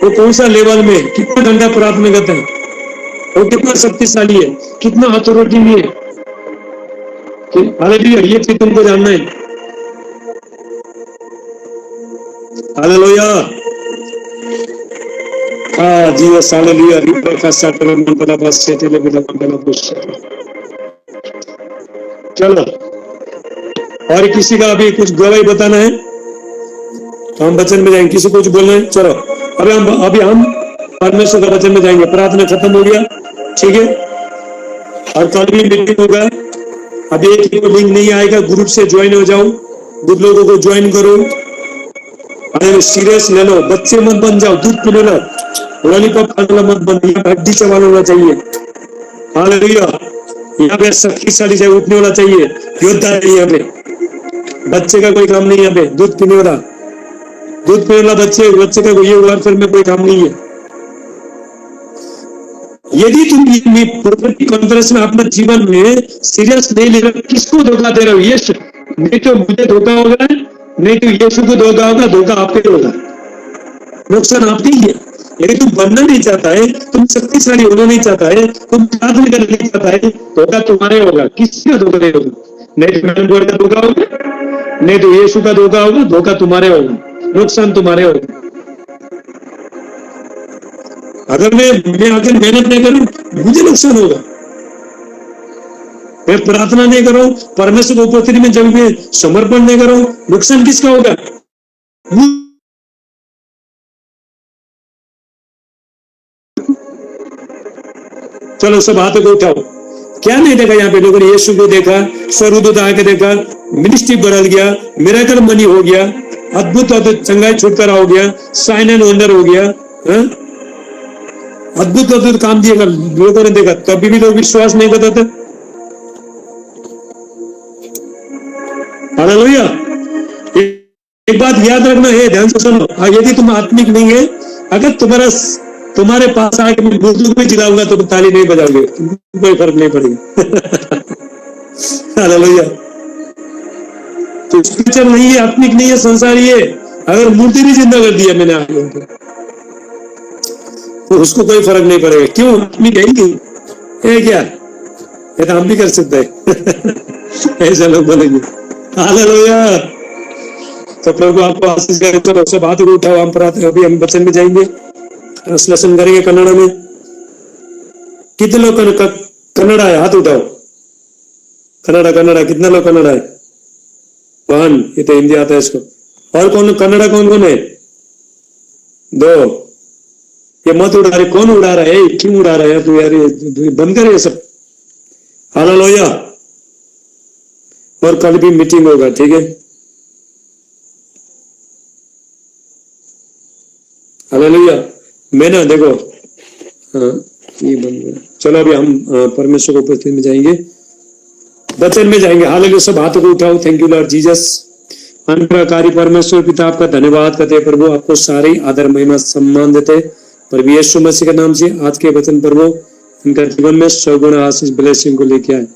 वो कौन सा लेवल में, कितना घंटा प्रार्थना करता है, वो कितना शक्तिशाली है, कितना अथॉरिटी है, हालेलुया। ये चीज तुमको जानना है, हालेलुया। हाँ जी, हालेलुया। चलो, और किसी का अभी कुछ गवाही बताना है तो हम वचन में जाएंगे। किसी को कुछ बोलना है, चलो अभी हम परमेश्वर का वचन में जाएंगे। प्रार्थना खत्म हो गया, ठीक है। और कल भी मीटिंग होगा। अभी एक लिंक नहीं आएगा, ग्रुप से ज्वाइन हो जाओ, दूध लोगों को ज्वाइन करो। अरे सीरियस ले लो, बच्चे मत बन जाओ, दूध पी लो, लॉलीपॉप खाना मत बन, हड्डी चबाना होना चाहिए, हालेलुया। यहाँ पे शक्तिशाली से उठने वाला चाहिए, योद्धा है यहाँ पे। बच्चे का कोई काम नहीं है यहाँ पे, दूध पीने वाला, दूध पीने वाला बच्चे का ये वारफेयर में कोई काम नहीं है। यदि तुम कॉन्फ्रेंस में अपना जीवन में सीरियस नहीं ले रहे, किसको धोखा दे रहे हो? यीशु, नहीं तो मुझे धोखा होगा, नहीं तो यीशु को धोखा होगा, धोखा आपके होगा, नुकसान आपके ही है। लेकिन तुम बनना नहीं चाहता है, तुम शक्तिशाली होना नहीं चाहता है, तुम प्रार्थना करना नहीं चाहता है, धोखा तुम्हारे होगा। किसका धोखा नहीं होगा? नहीं तो मैडम का धोखा होगा, नहीं तो यीशु का धोखा होगा, धोखा तुम्हारे होगा, नुकसान तुम्हारे होगा। अगर मैं आकर मेहनत नहीं करूं, मुझे नुकसान होगा। मैं प्रार्थना नहीं करूं, परमेश्वर की उपस्थिति में जब मैं समर्पण नहीं करूं, नुकसान किसका होगा? चलो सब हाथों को उठाओ। क्या नहीं देखा यहाँ पे लोगों ने? यीशु को देखा, स्वर्गदूत आके देखा, मिनिस्ट्री बदल गया, मिरेकल मनी हो गया, अद्भुत अद्भुत चंगाई छुटकारा हो गया, साइन एंड वंडर हो गया, अद्भुत अद्भुत काम दिए लोगों ने देखा, तभी भी लोग विश्वास नहीं करते थे। हालेलुया। एक बात याद रखना है, ध्यान से सुनो। यदि तुम आत्मिक नहीं है, अगर तुम्हारे पास आके मैं बुजुर्ग भी जिलाऊंगा तो ताली नहीं बजाओगे, कोई फर्क नहीं पड़ेगा। हालेलुया। तो स्पिरिचुअल नहीं है, आत्मिक नहीं है, संसारी है। अगर मूर्ति भी जिंदा कर दिया मैंने आप लोगों को, तो उसको कोई फर्क नहीं पड़ेगा। क्यों? आत्मिक है ही क्या? ये तो हम भी कर सकते हैं। ऐसा लोग बोलेंगे। हालेलुया। तो प्रभु आपको आशीष करे। तो सब हाथ को उठाओ, हम प्रार्थना, अभी हम वचन में जाएंगे, ट्रांसलेशन करेंगे कन्नड़ में। कितने लोग कन्नड़ा है? हाथ उठाओ। कन्नड़ा कितने लोग कन्नड़ा है? वन। ये तो हिंदी आता है इसको। और कन्नड़ा कौन है? दो। ये मत उड़ा रहे, कौन उड़ा रहा है? क्यों उड़ा रहा है तू यार? बंद कर ये सब। हालेलुया। और कल भी मीटिंग होगा, ठीक है? हालेलुया। मैं ना देखो, हाँ, ये बन गया। चलो अभी हम परमेश्वर की उपस्थिति में जाएंगे, वचन में जाएंगे। हालेलुया। सब हाथों को उठाओ। Thank you Lord Jesus. अनुग्रहकारी परमेश्वर पिता, आपका धन्यवाद करते हैं प्रभु, आपको सारी आदर महिमा सम्मान देते हैं प्रभु यीशु मसीह के नाम से। आज के वचन प्रभु इनका जीवन में सगुण आशीष ब्लेसिंग को लेके आए।